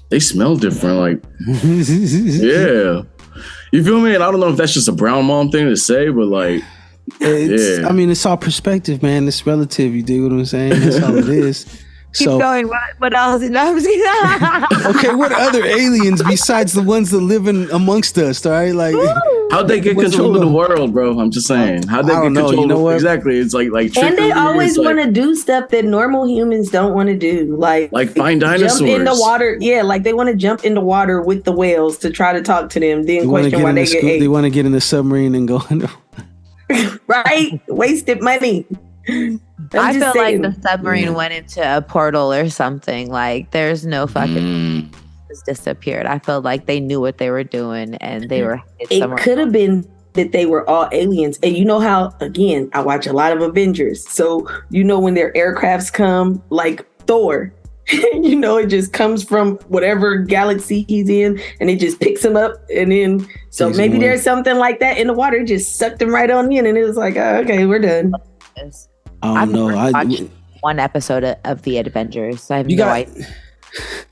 They smell different, like, yeah. You feel me? And I don't know if that's just a brown mom thing to say, but like, I mean, it's all perspective, man. It's relative. You dig what I'm saying? That's all it is. Keep going. What else? Okay, what other aliens besides the ones that live amongst us? All right, like how'd they get control of the world, bro? I'm just saying. How'd they get control? You know what? Exactly. It's like and they always want to do stuff that normal humans don't want to do, like find dinosaurs. Jump in the water. Yeah, like they want to jump in the water with the whales to try to talk to them. Then question why they get ate. They want to get in the submarine and go under. Right, wasted money. I feel like the submarine went into a portal or something. Like there's no fucking just disappeared. I felt like they knew what they were doing and they were. It could have been that they were all aliens. And you know how, again, I watch a lot of Avengers. So you know when their aircrafts come, like Thor, you know, it just comes from whatever galaxy he's in and it just picks him up. And then, so maybe there's something like that in the water. It just sucked him right on in and it was like, oh, okay, we're done. I don't know. I watched one episode of The Avengers. So I have no idea.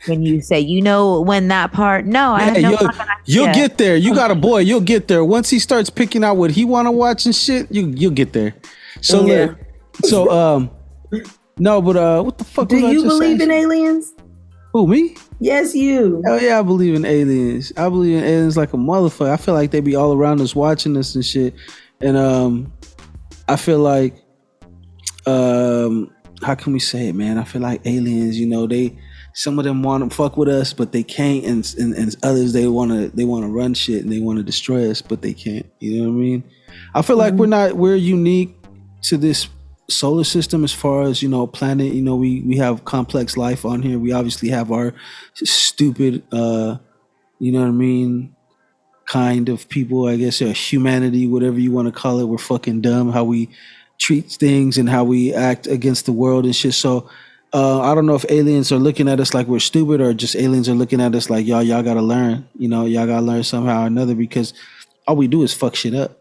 When you say, you know, when that part, no, I have no idea. You'll get there. You got a boy. You'll get there. Once he starts picking out what he want to watch and shit, you'll get there. So, no, but what the fuck? Do you believe in aliens? Who, me? Yes, you. Hell yeah, I believe in aliens. I believe in aliens like a motherfucker. I feel like they be all around us watching us and shit. And I feel like, how can we say it, man? I feel like aliens, you know, some of them want to fuck with us, but they can't, and others they want to run shit and they want to destroy us, but they can't. You know what I mean? I feel like we're unique to this solar system as far as, you know, planet. You know, we have complex life on here. We obviously have our stupid, you know what I mean, kind of people, I guess, humanity, whatever you want to call it. We're fucking dumb how we treat things and how we act against the world and shit. So I don't know if aliens are looking at us like we're stupid, or just aliens are looking at us like, y'all gotta learn. You know, y'all gotta learn somehow or another, because all we do is fuck shit up.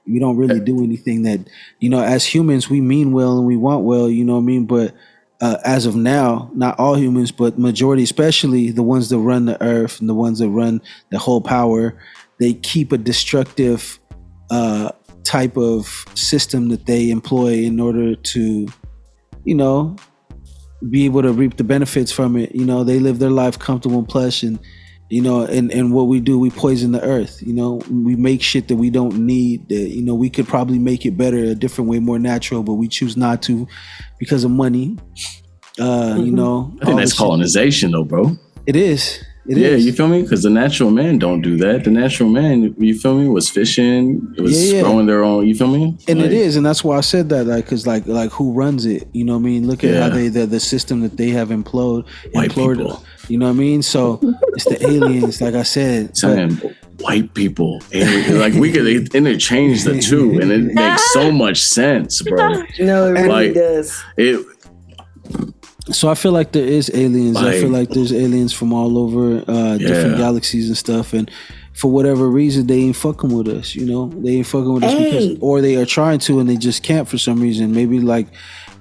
We don't really do anything that, you know, as humans, we mean well and we want well, you know what I mean? But as of now, not all humans, but majority, especially the ones that run the earth and the ones that run the whole power, they keep a destructive type of system that they employ in order to, you know, be able to reap the benefits from it. You know, they live their life comfortable and plush, and you know, and what we do, we poison the earth. You know, we make shit that we don't need. That, you know, we could probably make it better, a different way, more natural, but we choose not to because of money. You know, I think that's colonization, though, bro. It is. It yeah, is. You feel me? Because the natural man don't do that. The natural man, you feel me, was fishing, it was growing their own. You feel me? And like, it is, and that's why I said that, like, because like who runs it? You know what I mean? Look at how the system that they have imploded. You know what I mean? So it's the aliens, like I said. White people, aliens, like we could interchange the two, and it makes so much sense, bro. No, it really does. So I feel like there is aliens. I feel like there's aliens from all over different galaxies and stuff. And for whatever reason, they ain't fucking with us. You know, they ain't fucking with us because, or they are trying to and they just can't for some reason. Maybe like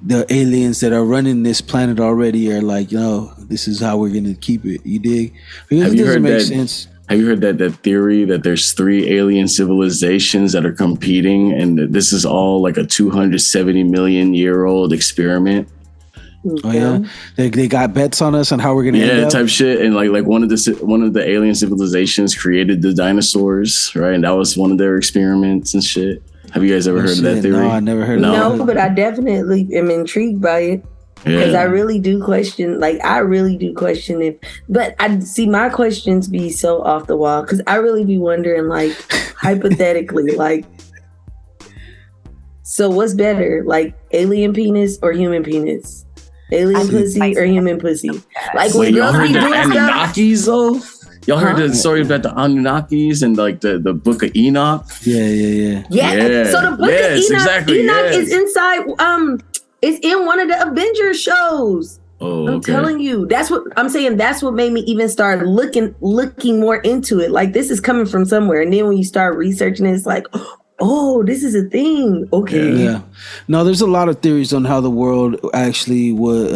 the aliens that are running this planet already are like, yo, this is how we're gonna keep it. You dig? Because Have it you doesn't heard make that? Sense. Have you heard that theory that there's 3 alien civilizations that are competing, and that this is all like a 270 million year old experiment? Oh yeah, they got bets on us on how we're gonna end up. Type shit. And like one of the alien civilizations created the dinosaurs, right? And that was one of their experiments and shit. Have you guys ever heard of that theory? No, I never heard of that. No, but I definitely am intrigued by it. Because I really do question, if, but I see my questions be so off the wall, because I really be wondering, like, hypothetically, like, so what's better, like alien penis or human penis? Alien pussy or human pussy? Like, wait, y'all heard the Anunnakis though? Y'all heard the story about the Anunnakis and like the Book of Enoch? Yeah. So the Book of Enoch is inside. It's in one of the Avengers shows. Oh, I'm telling you, that's what I'm saying. That's what made me even start looking more into it. Like, this is coming from somewhere. And then when you start researching it, it's like, oh, this is a thing. Okay. Yeah. No, there's a lot of theories on how the world actually was,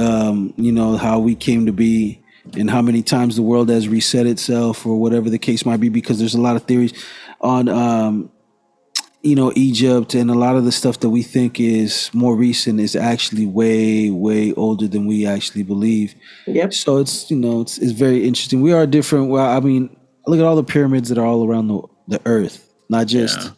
you know, how we came to be and how many times the world has reset itself or whatever the case might be, because there's a lot of theories on, you know, Egypt, and a lot of the stuff that we think is more recent is actually way, way older than we actually believe. Yep. So it's, you know, it's very interesting. We are different. Well, I mean, look at all the pyramids that are all around the earth, not just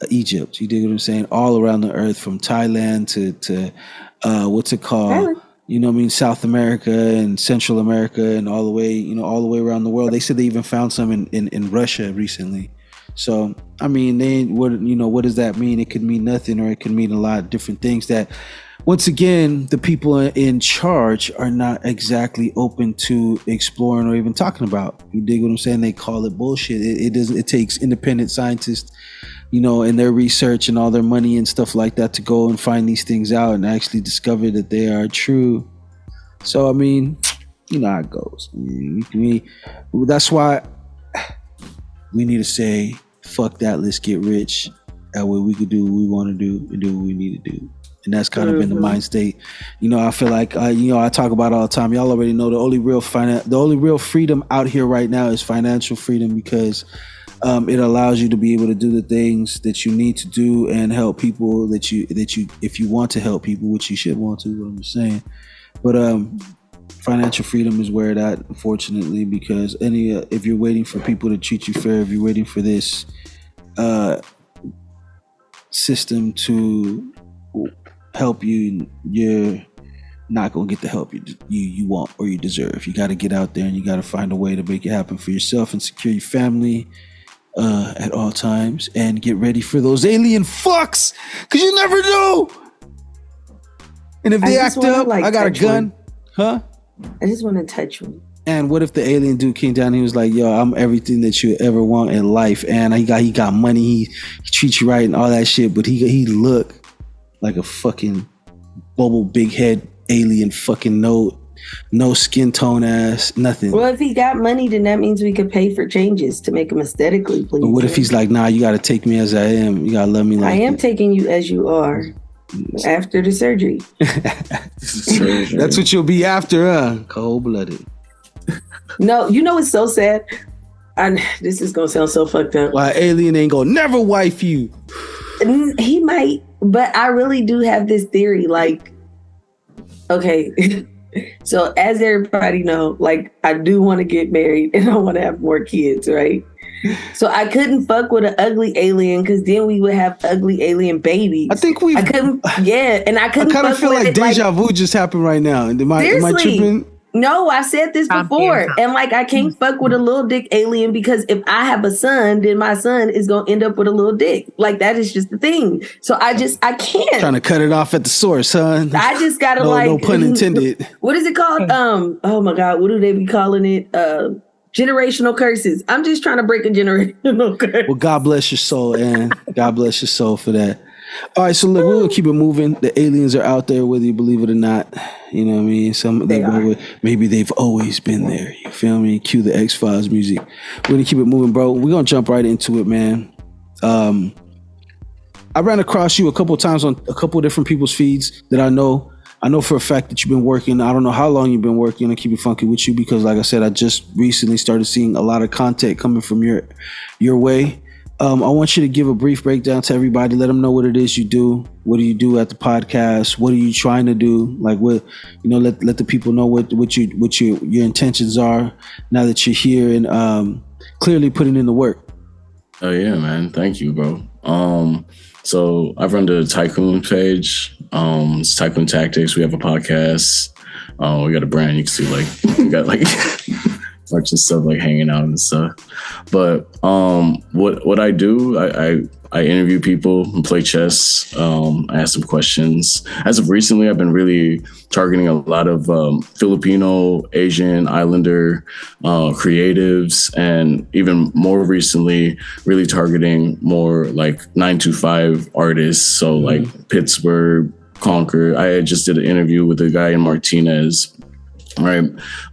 Egypt. You dig what I'm saying? All around the earth, from Thailand to what's it called? You know what I mean? South America and Central America and all the way around the world. They said they even found some in Russia recently. So, I mean, what does that mean? It could mean nothing, or it could mean a lot of different things that, once again, the people in charge are not exactly open to exploring or even talking about. You dig what I'm saying? They call it bullshit. It takes independent scientists, you know, and their research and all their money and stuff like that to go and find these things out and actually discover that they are true. So, I mean, you know how it goes. That's why we need to say, fuck that, let's get rich. That way we could do what we want to do and do what we need to do. And that's kind of been the mind state. You know, I feel like, you know, I talk about it all the time. Y'all already know the only real freedom out here right now is financial freedom, because it allows you to be able to do the things that you need to do and help people that you, if you want to help people, which you should want to, what I'm saying. But financial freedom is where it at, unfortunately, because if you're waiting for people to treat you fair, if you're waiting for this system to help you, you're not gonna get the help you want or you deserve. You got to get out there and you got to find a way to make it happen for yourself and secure your family at all times, and get ready for those alien fucks, because you never know. And if they act up, I got a gun. Huh? I just want to touch one. And what if the alien dude came down and he was like, yo, I'm everything that you ever want in life, and he got money, he treats you right and all that shit, but he look like a fucking bubble big head alien, fucking no skin tone ass, nothing. Well, if he got money, then that means we could pay for changes to make him aesthetically pleasing. But what if he's like, nah, you got to take me as I am. You got to love me like I am taking you as you are after the surgery. That's what you'll be after, huh? Cold-blooded. No, you know it's so sad. This is going to sound so fucked up. Why alien ain't going to never wife you? He might, but I really do have this theory. Like, okay, so as everybody know, like, I do want to get married and I want to have more kids, right? So I couldn't fuck with an ugly alien, because then we would have ugly alien babies. I couldn't. Yeah, and I couldn't. I kind of feel like deja vu just happened right now. Am I tripping? No, I said this before. And like, I can't fuck with a little dick alien, because if I have a son, then my son is going to end up with a little dick. Like, that is just the thing. So I can't. Trying to cut it off at the source, huh? I just got to no pun intended. What is it called? Oh my God. What do they be calling it? Generational curses. I'm just trying to break a generational curse. Well, God bless your soul, and God bless your soul for that. All right, so look, we're gonna keep it moving. The aliens are out there, whether you believe it or not. You know what I mean? Maybe they've always been there. You feel me? Cue the X-Files music. We're gonna keep it moving, bro. We're gonna jump right into it, man. I ran across you a couple of times on a couple of different people's feeds that I know. I know for a fact that you've been working. I don't know how long you've been working. I keep it funky with you because, like I said, I just recently started seeing a lot of content coming from your way. I want you to give a brief breakdown to everybody. Let them know what it is you do. What do you do at the podcast? What are you trying to do? Like, what, let the people know what your intentions are now that you're here and clearly putting in the work. Oh yeah, man. Thank you, bro. So I've run the Tycoon page. It's Tycoon Tactics. We have a podcast. We got a brand. You can see we got bunch of stuff hanging out and stuff. But what I do, I interview people and play chess. I ask them questions. As of recently, I've been really targeting a lot of Filipino, Asian, Islander creatives, and even more recently, really targeting more 9to5 artists. So Pittsburgh, Concord. I just did an interview with a guy in Martinez, right?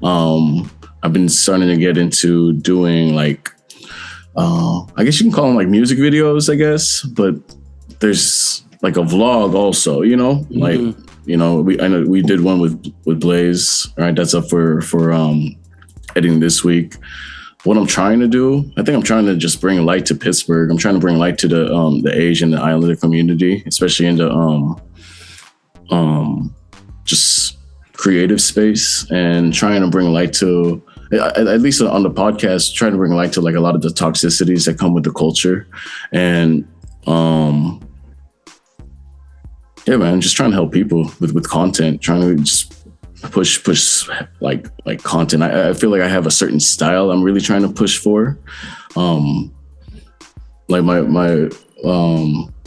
I've been starting to get into doing I guess you can call them music videos, I guess, but there's a vlog also, Mm-hmm. I know we did one with Blaze, right? That's up for editing this week. What I'm trying to do, I think I'm trying to just bring light to Pittsburgh. I'm trying to bring light to the Asian, the Islander community, especially in the just creative space, and trying to bring light to, at least on the podcast, trying to bring light to a lot of the toxicities that come with the culture. And yeah, man, just trying to help people with content, trying to just push content. I feel like I have a certain style I'm really trying to push for.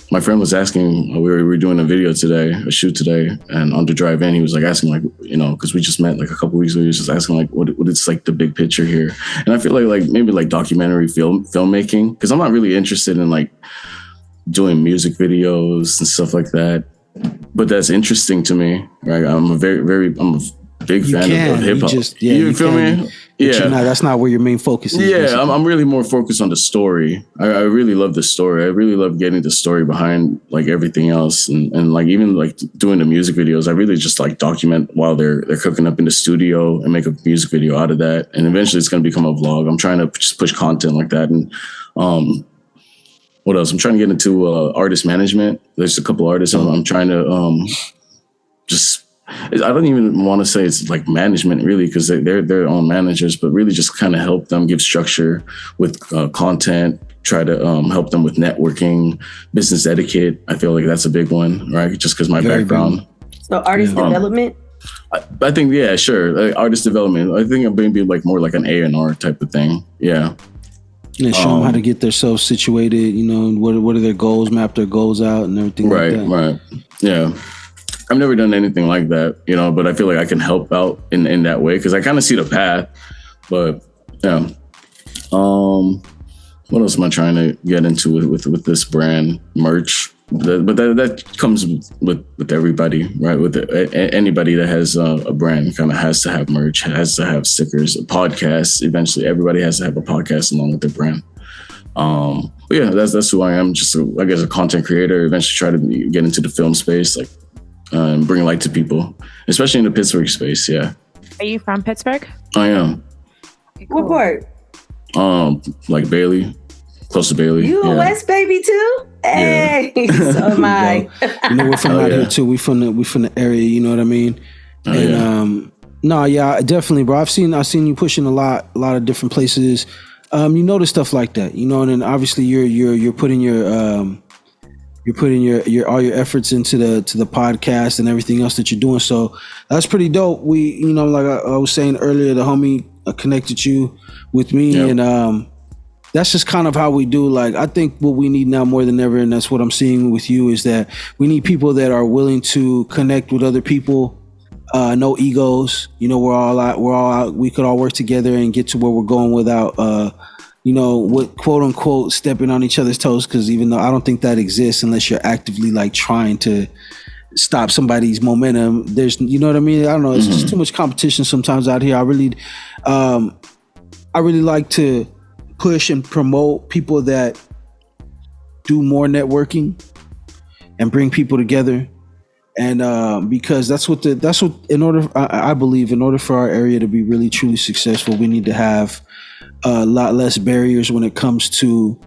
My friend was asking, we were doing a shoot today, and on the drive in, he was asking because we just met a couple weeks ago, he was just asking what is the big picture here. And I feel like maybe documentary filmmaking, because I'm not really interested in doing music videos and stuff like that. But that's interesting to me, right? I'm a big fan of hip hop. You feel me? Yeah, that's not where your main focus is. Yeah, I'm really more focused on the story. I really love the story. I really love getting the story behind everything else, and even doing the music videos. I really just document while they're cooking up in the studio and make a music video out of that. And eventually, it's going to become a vlog. I'm trying to just push content like that. And what else? I'm trying to get into artist management. There's a couple artists I'm trying to I don't even want to say it's management really, because they're their own managers, but really just kind of help them give structure with content, try to help them with networking, business etiquette. I feel like that's a big one, right? Just because my background. So artist development? I think, yeah, sure. Like artist development. I think I'm going to be like more like an A&R type of thing. Yeah. And show them how to get themselves situated, you know, what are their goals, map their goals out and everything like that. Right. Yeah. I've never done anything like that, you know, but I feel like I can help out in that way because I kind of see the path. But yeah. What else am I trying to get into with this brand merch? But that comes with everybody, right? With anybody that has a brand kind of has to have merch, has to have stickers, podcasts. Eventually, everybody has to have a podcast along with their brand. But yeah, that's who I am. Just I guess a content creator. Eventually, try to get into the film space, like and bring light to people, especially in the Pittsburgh space. Yeah. Are you from Pittsburgh? I am. What part? Like Bailey, close to Bailey. You a West baby too? Hey, so am I. You know, we're from out here too. We from the area. You know what I mean? Definitely, bro. I've seen you pushing a lot of different places. You notice stuff like that, you know, and then obviously you're putting your all your efforts into the podcast and everything else that you're doing. So that's pretty dope. We, you know, like I was saying earlier, the homie connected you with me, and that's just kind of how we do. Like, I think what we need now more than ever, and that's what I'm seeing with you, is that we need people that are willing to connect with other people. No egos. You know, we're all out. We could all work together and get to where we're going without, what quote unquote stepping on each other's toes. Because even though I don't think that exists unless you're actively like trying to stop somebody's momentum, there's, you know what I mean? I don't know. It's just too much competition sometimes out here. I really like to push and promote people that do more networking and bring people together. And because I believe in order for our area to be really truly successful, we need to have a lot less barriers when it comes to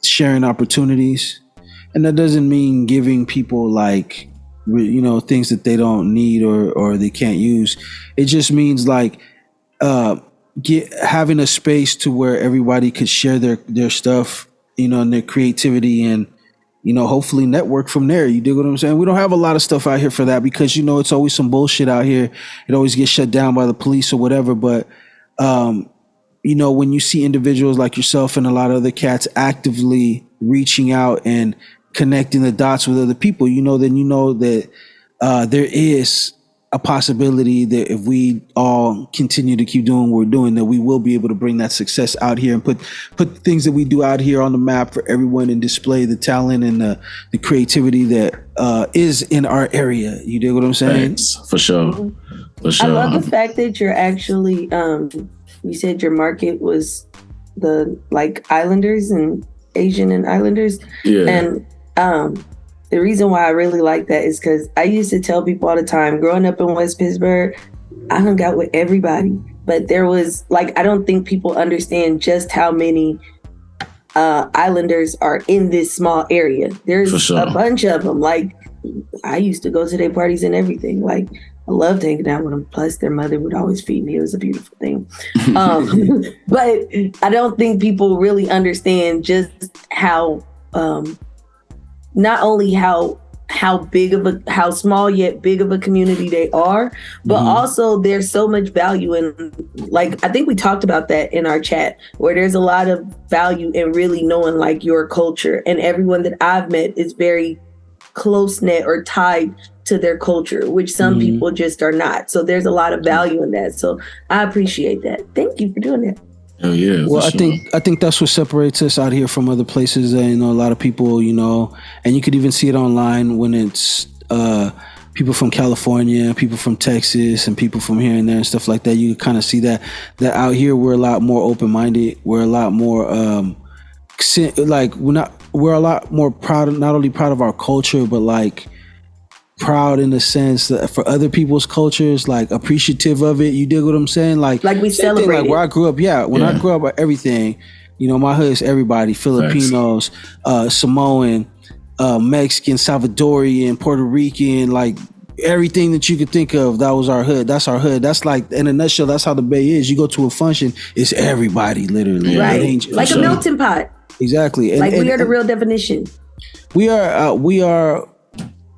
sharing opportunities. And that doesn't mean giving people like, you know, things that they don't need or they can't use. It just means like having a space to where everybody could share their stuff, you know, and their creativity, and, you know, hopefully network from there. You dig what I'm saying? We don't have a lot of stuff out here for that because, you know, it's always some bullshit out here. It always gets shut down by the police or whatever. But, you know, when you see individuals like yourself and a lot of other cats actively reaching out and connecting the dots with other people, you know, then you know that there is a possibility that if we all continue to keep doing what we're doing, that we will be able to bring that success out here and put things that we do out here on the map for everyone and display the talent and the creativity that is in our area. You dig what I'm saying? Thanks. For sure. For sure. I love the fact that you're actually, you said your market was the like Islanders and Asian and Islanders. Yeah. And the reason why I really like that is because I used to tell people all the time, growing up in West Pittsburgh, I hung out with everybody. But there was like, I don't think people understand just how many Islanders are in this small area. There's a bunch of them. Like, I used to go to their parties and everything. Like, I loved hanging out with them. Plus, their mother would always feed me. It was a beautiful thing. But I don't think people really understand just how, not only how small yet big of a community they are, but also there's so much value in, like, I think we talked about that in our chat, where there's a lot of value in really knowing like your culture, and everyone that I've met is very close knit or tied to their culture, which some people just are not. So there's a lot of value in that. So I appreciate that. Thank you for doing that. Oh yeah. Well, I think that's what separates us out here from other places. You know, a lot of people, you know, and you could even see it online when it's people from California, people from Texas, and people from here and there and stuff like that. You kind of see that out here we're a lot more open-minded. We're a lot more like we're a lot more proud, not only proud of our culture, but like proud in the sense that for other people's cultures, like appreciative of it. You dig what I'm saying? Like we celebrate. Like where I grew up, when I grew up, everything, you know, my hood's everybody: Filipinos, Samoan, Mexican, Salvadorian, Puerto Rican, like everything that you could think of. That was our hood. That's our hood. That's like, in a nutshell, that's how the Bay is. You go to a function, it's everybody, literally. Right, like a melting pot. Exactly. Like we are the real definition. We are.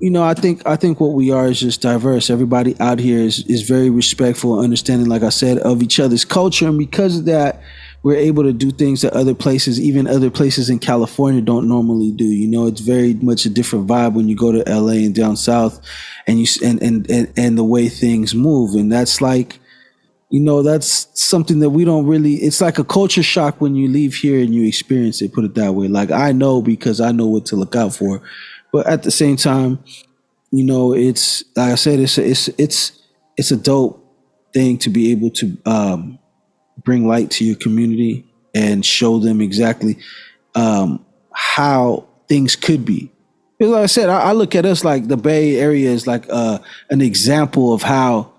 I think what we are is just diverse. Everybody out here is very respectful and understanding, like I said, of each other's culture. And because of that, we're able to do things that other places, even other places in California, don't normally do. It's very much a different vibe when you go to LA and down south, and and the way things move. And that's like, that's something that we don't really, it's like a culture shock when you leave here and you experience it, put it that way. Like, I know, because I know what to look out for. But at the same time, it's, like I said, it's a dope thing to be able to bring light to your community and show them exactly how things could be. Because like I said, I look at us like the Bay Area is like an example of how,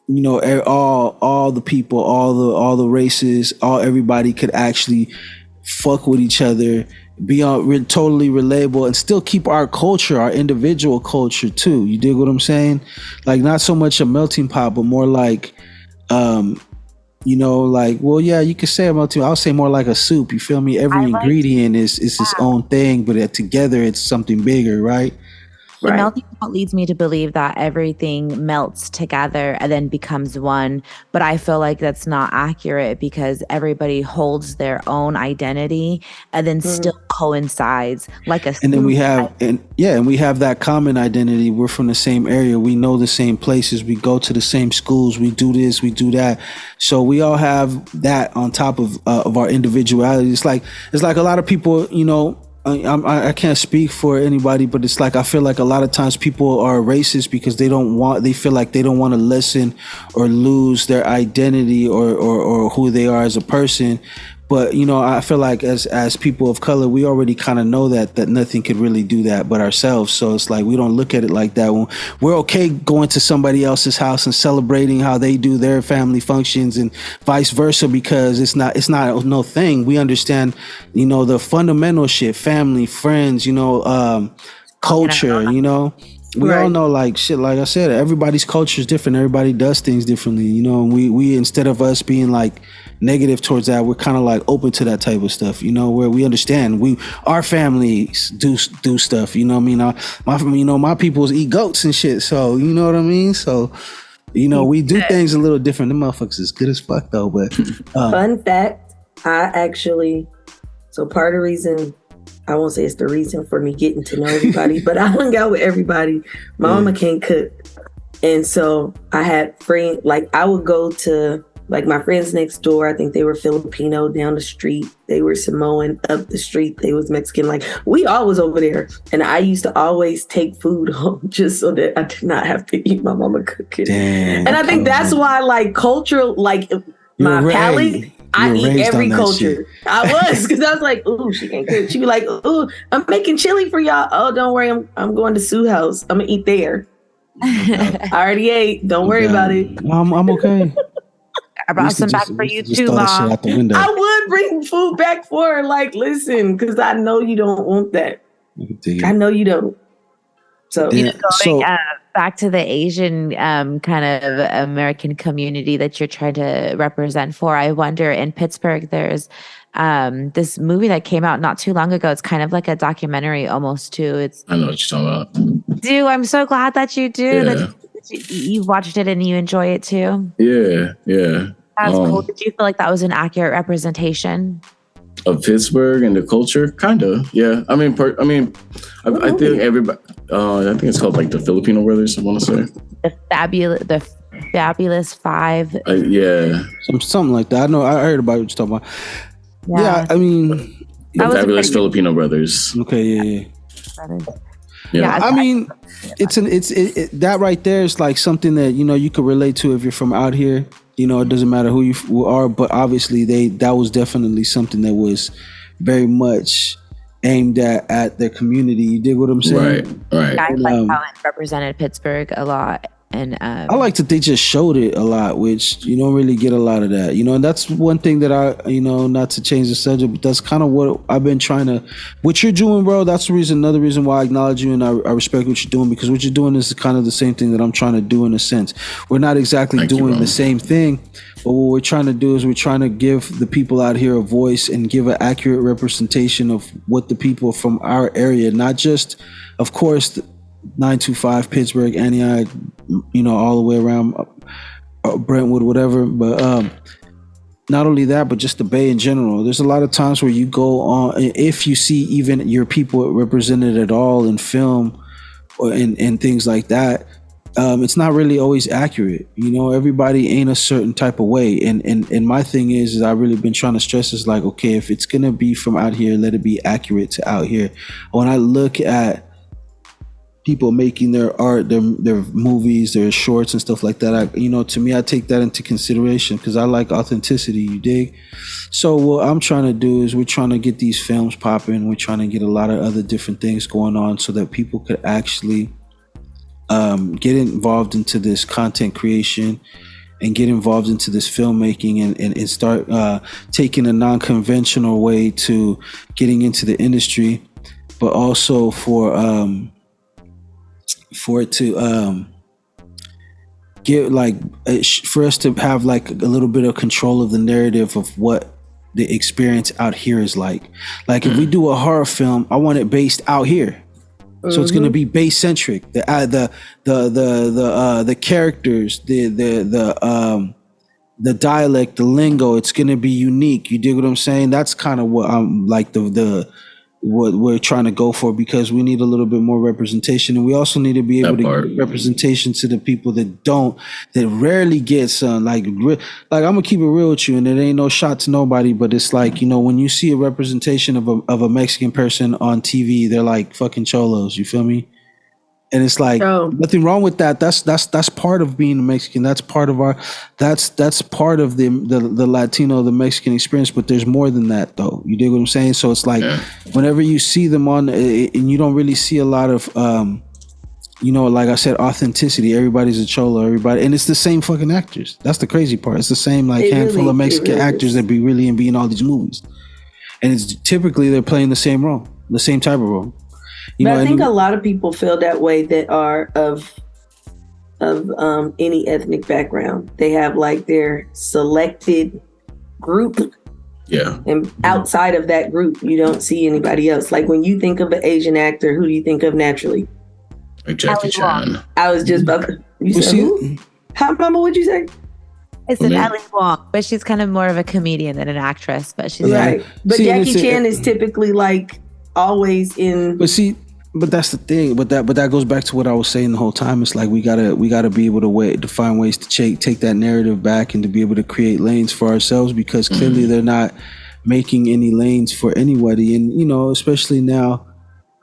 all the people, all the races, everybody could actually fuck with each other, be totally relatable, and still keep our culture, our individual culture too. You dig what I'm saying? Like, not so much a melting pot, but more like, like, well, yeah, you could say a melting pot. I'll say more like a soup. You feel me? Every ingredient is its own thing, but together it's something bigger, right? The melting pot leads me to believe that everything melts together and then becomes one. But I feel like that's not accurate, because everybody holds their own identity and then still coincides like a. And then we have, and we have that common identity. We're from the same area. We know the same places. We go to the same schools. We do this. We do that. So we all have that on top of our individuality. It's like a lot of people, I can't speak for anybody, but it's like, I feel like a lot of times people are racist because they feel like they don't want to listen or lose their identity or who they are as a person. But, I feel like as people of color, we already kind of know that nothing could really do that but ourselves. So it's like, we don't look at it like that. We're okay going to somebody else's house and celebrating how they do their family functions and vice versa, because it's not no thing. We understand, the fundamental shit, family, friends, culture, We all know, like, shit, like I said, everybody's culture is different. Everybody does things differently, and we instead of us being like negative towards that, we're kind of like open to that type of stuff, where we understand our families do stuff, my peoples eat goats and shit. So, you know what I mean? So, we do things a little different. The motherfuckers is good as fuck though, but fun fact, so part of the reason, I won't say it's the reason for me getting to know everybody, but I hung out with everybody. My mama can't cook. And so I had friends, like I would go to like my friends next door. I think they were Filipino down the street. They were Samoan up the street. They was Mexican. Like, we all was over there. And I used to always take food home just so that I did not have to eat my mama cooking. Damn, and I think that's why, like, cultural, like my palate, I eat every culture. I was, because I was like, ooh, she can't cook. She'd be like, ooh, I'm making chili for y'all. Oh, don't worry, I'm going to Sue house. I'm gonna eat there. I already ate. Don't worry about it. I'm okay. I brought some back for you too, Mom. I would bring food back for her. Like, listen, because I know you don't want that. I know you don't. So, going back to the Asian kind of American community that you're trying to represent for, I wonder, in Pittsburgh, there's this movie that came out not too long ago. It's kind of like a documentary almost too. I know what you're talking about. Dude, I'm so glad that you do. Yeah. That you watched it and you enjoy it too. Yeah. That's cool. Did you feel like that was an accurate representation of Pittsburgh and the culture? Kinda, yeah. I think everybody. I think it's called like the Filipino Brothers, I want to say. The Fabulous Five. Yeah, something like that. I know. I heard about what you're talking about. Yeah, I mean, the Fabulous Filipino Brothers. Okay, yeah. I mean, it's that right there is like something that you could relate to if you're from out here. It doesn't matter who you are, but obviously that was definitely something that was very much aimed at their community. You dig what I'm saying? Right. I like how it represented Pittsburgh a lot. And I like that they just showed it a lot, which you don't really get a lot of that, and that's one thing that I, not to change the subject, but that's kind of what I've been trying to, what you're doing, bro. That's another reason why I acknowledge you and I respect what you're doing, because what you're doing is kind of the same thing that I'm trying to do in a sense. We're not exactly doing the same thing, but what we're trying to do is we're trying to give the people out here a voice and give an accurate representation of what the people from our area, not just, of course, 925, Pittsburgh, Antioch, all the way around Brentwood, whatever. But not only that, but just the Bay in general. There's a lot of times where you go on, if you see even your people represented at all in film and things like that, it's not really always accurate. Everybody ain't a certain type of way. And my thing is I've really been trying to stress is like, okay, if it's going to be from out here, let it be accurate to out here. When I look at people making their art, their movies, their shorts and stuff like that, to me, I take that into consideration because I like authenticity, you dig? So what I'm trying to do is we're trying to get these films popping. We're trying to get a lot of other different things going on so that people could actually get involved into this content creation and get involved into this filmmaking and start taking a non-conventional way to getting into the industry, but also for it to get for us to have like a little bit of control of the narrative of what the experience out here is like if we do a horror film, I want it based out here. So it's going to be base centric. The characters, the dialect, the lingo. It's going to be unique. You dig what I'm saying? That's kind of what I'm like what we're trying to go for, because we need a little bit more representation, and we also need to be able to give representation to the people that rarely get some. Like I'm gonna keep it real with you, and it ain't no shot to nobody, but it's like, when you see a representation of a Mexican person on TV, they're like fucking cholos. You feel me? And it's like nothing wrong with that. That's part of being a Mexican. That's part of that's part of the Latino, the Mexican experience. But there's more than that, though. You dig what I'm saying? So it's like whenever you see them on, and you don't really see a lot of, like I said, authenticity. Everybody's a cholo, and it's the same fucking actors. That's the crazy part. It's the same handful of Mexican actors that be really in being all these movies, and it's typically they're playing the same role, the same type of role. But I think a lot of people feel that way that are of any ethnic background. They have like their selected group. Yeah. And outside of that group, you don't see anybody else. Like when you think of an Asian actor, who do you think of naturally? Like Jackie Chan. I was just about to. You said who? How, Mama, what'd you say? I said Ali Wong, but she's kind of more of a comedian than an actress. But she's right. But Jackie Chan is typically like always in. But that's the thing. But that goes back to what I was saying the whole time. It's like we gotta be able to find ways to take that narrative back and to be able to create lanes for ourselves, because clearly they're not making any lanes for anybody. And especially now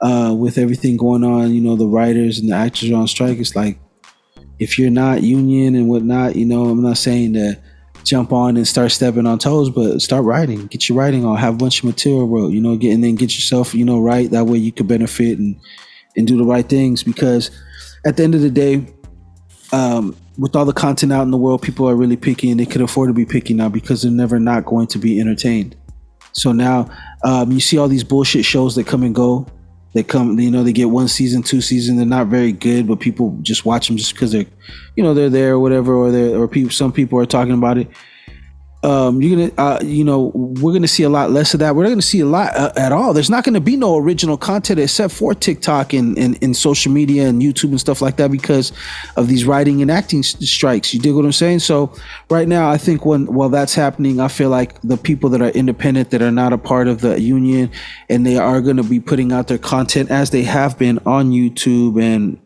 with everything going on, the writers and the actors are on strike. It's like if you're not union and whatnot, I'm not saying to jump on and start stepping on toes, but start writing, get your writing on, have a bunch of material wrote, and then get yourself, right. That way you could benefit and do the right things, because at the end of the day, with all the content out in the world, people are really picky, and they could afford to be picky now because they're never not going to be entertained. So now you see all these bullshit shows that come and go. They come, they get 1 season, 2 seasons. They're not very good, but people just watch them just because they're, they're there or whatever, or some people are talking about it. You're gonna, we're gonna see a lot less of that. We're not gonna see a lot at all. There's not gonna be no original content except for TikTok and social media and YouTube and stuff like that because of these writing and acting strikes. You dig what I'm saying? So right now, I think while that's happening, I feel like the people that are independent, that are not a part of the union, and they are gonna be putting out their content as they have been on YouTube and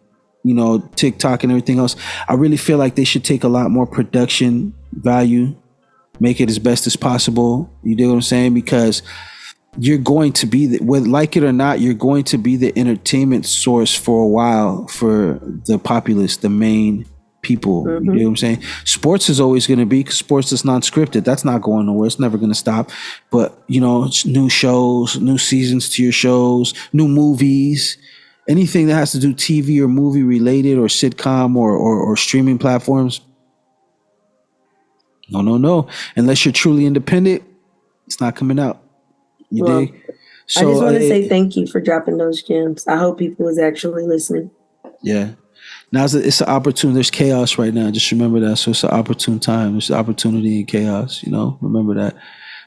TikTok and everything else. I really feel like they should take a lot more production value. Make it as best as possible. You know what I'm saying? Because you're going to be, whether like it or not, you're going to be the entertainment source for a while for the populace, the main people. You know what I'm saying? Sports is always going to be, because sports is non-scripted. That's not going nowhere. It's never going to stop. But, new shows, new seasons to your shows, new movies, anything that has to do TV or movie related or sitcom or streaming platforms. No. Unless you're truly independent, it's not coming out. You dig? So, I just want to say thank you for dropping those gems. I hope people is actually listening. Yeah. Now it's an opportunity. There's chaos right now. Just remember that. So it's an opportune time. There's opportunity and chaos. Remember that.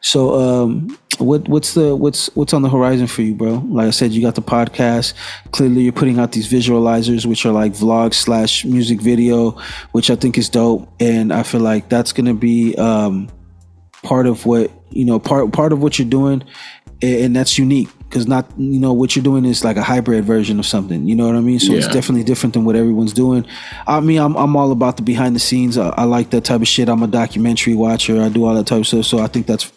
So what's on the horizon for you, bro? Like I said, you got the podcast. Clearly, you're putting out these visualizers, which are like vlogs / music video, which I think is dope. And I feel like that's gonna be part of what part of what you're doing, and that's unique because not what you're doing is like a hybrid version of something. You know what I mean? So it's definitely different than what everyone's doing. I mean, I'm all about the behind the scenes. I like that type of shit. I'm a documentary watcher. I do all that type of stuff. So I think that's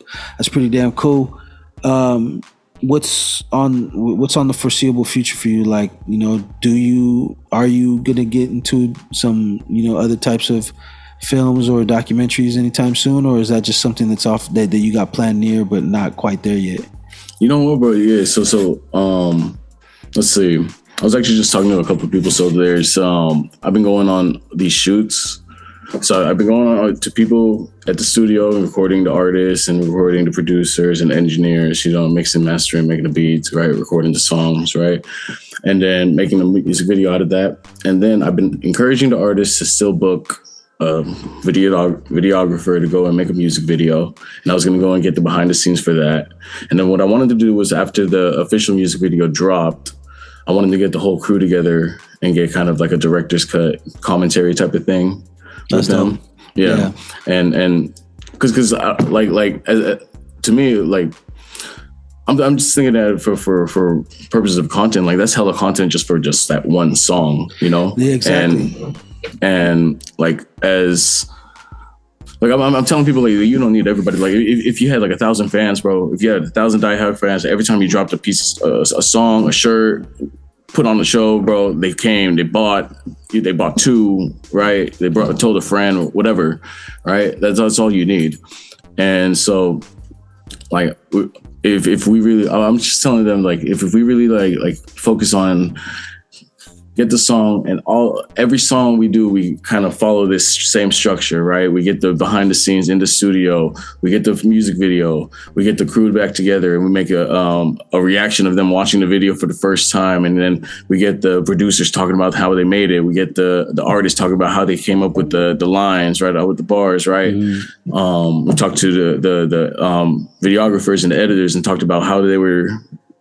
pretty damn cool. What's on the foreseeable future for you? Like, are you gonna get into some other types of films or documentaries anytime soon, or is that just something that's off that you got planned near but not quite there yet? You know what, bro? Yeah. So let's see. I was actually just talking to a couple of people. So there's I've been going on these shoots. So I've been going on to people at the studio and recording the artists and recording the producers and engineers, mixing, mastering, making the beats, right? Recording the songs, right? And then making a music video out of that. And then I've been encouraging the artists to still book a videographer to go and make a music video. And I was going to go and get the behind the scenes for that. And then what I wanted to do was after the official music video dropped, I wanted to get the whole crew together and get kind of like a director's cut commentary type of thing. That's them. Yeah. And because like to me, like I'm just thinking that for purposes of content, like that's hella content just for just that one song, Yeah, exactly. And like I'm telling people, like, you don't need everybody. Like if you had like 1,000 fans, bro, if you had 1,000 diehard fans, every time you dropped a song, a shirt, put on the show, bro, they came, they bought two, right? They told a friend, whatever, right? That's all you need. And so, like, if we really, I'm just telling them, like, if we really like focus on get the song, and every song we do, we kind of follow this same structure, right? We get the behind the scenes in the studio, we get the music video, we get the crew back together, and we make a reaction of them watching the video for the first time, and then we get the producers talking about how they made it. We get the artists talking about how they came up with the lines, right, with the bars, right? Mm-hmm. We talked to the videographers and the editors and talked about how they were,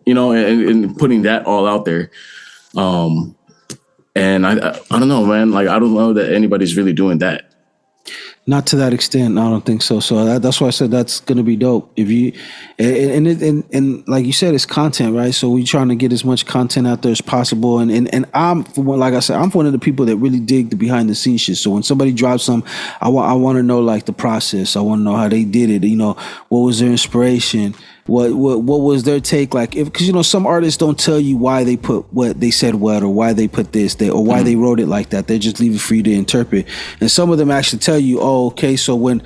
and putting that all out there. And I don't know, man. Like, I don't know that anybody's really doing that. Not to that extent. I don't think so. So that's why I said that's going to be dope. If you, and like you said, it's content, right? So we're trying to get as much content out there as possible. And I'm, like I said, I'm one of the people that really dig the behind the scenes shit. So when somebody drops some, I want to know like the process. I want to know how they did it. What was their inspiration? What was their take? Like, because some artists don't tell you why they put what they said, or why they put this, or why they wrote it like that. They just leave it for you to interpret. And some of them actually tell you, oh, okay. So I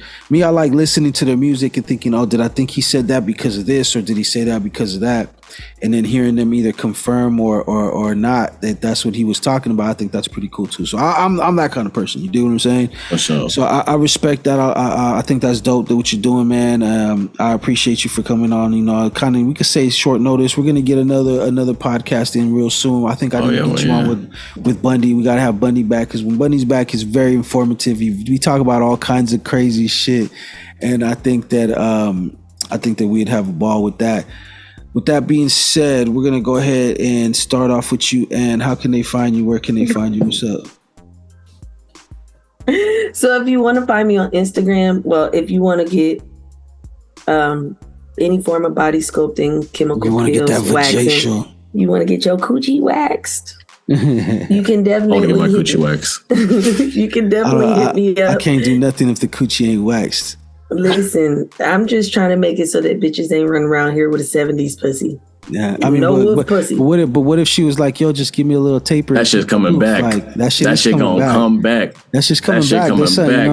like listening to their music and thinking, oh, did I think he said that because of this, or did he say that because of that? And then hearing them either confirm or not that's what he was talking about, I think that's pretty cool too. So I'm that kind of person. You do what I'm saying? For sure. So I respect that. I think that's dope that what you're doing, man. I appreciate you for coming on. Kind of, we could say short notice. We're gonna get another podcast in real soon. I think I need to get you on with Bundy. We gotta have Bundy back, because when Bundy's back, he's very informative. We talk about all kinds of crazy shit, and I think that we'd have a ball with that. With that being said, we're going to go ahead and start off with you. And how can they find you? Where can they find you? What's up? So if you want to find me on Instagram, well, if you want to get any form of body sculpting, chemical peels, waxing, you want to get your coochie waxed, you can definitely get my coochie waxed. You can definitely hit me up. I can't do nothing if the coochie ain't waxed. Listen, I'm just trying to make it so that bitches ain't running around here with a 70s pussy. Yeah, I mean, pussy. But what if she was like, "Yo, just give me a little taper"? That shit's coming back. Like, that shit gonna come back. That's just coming back. You want to know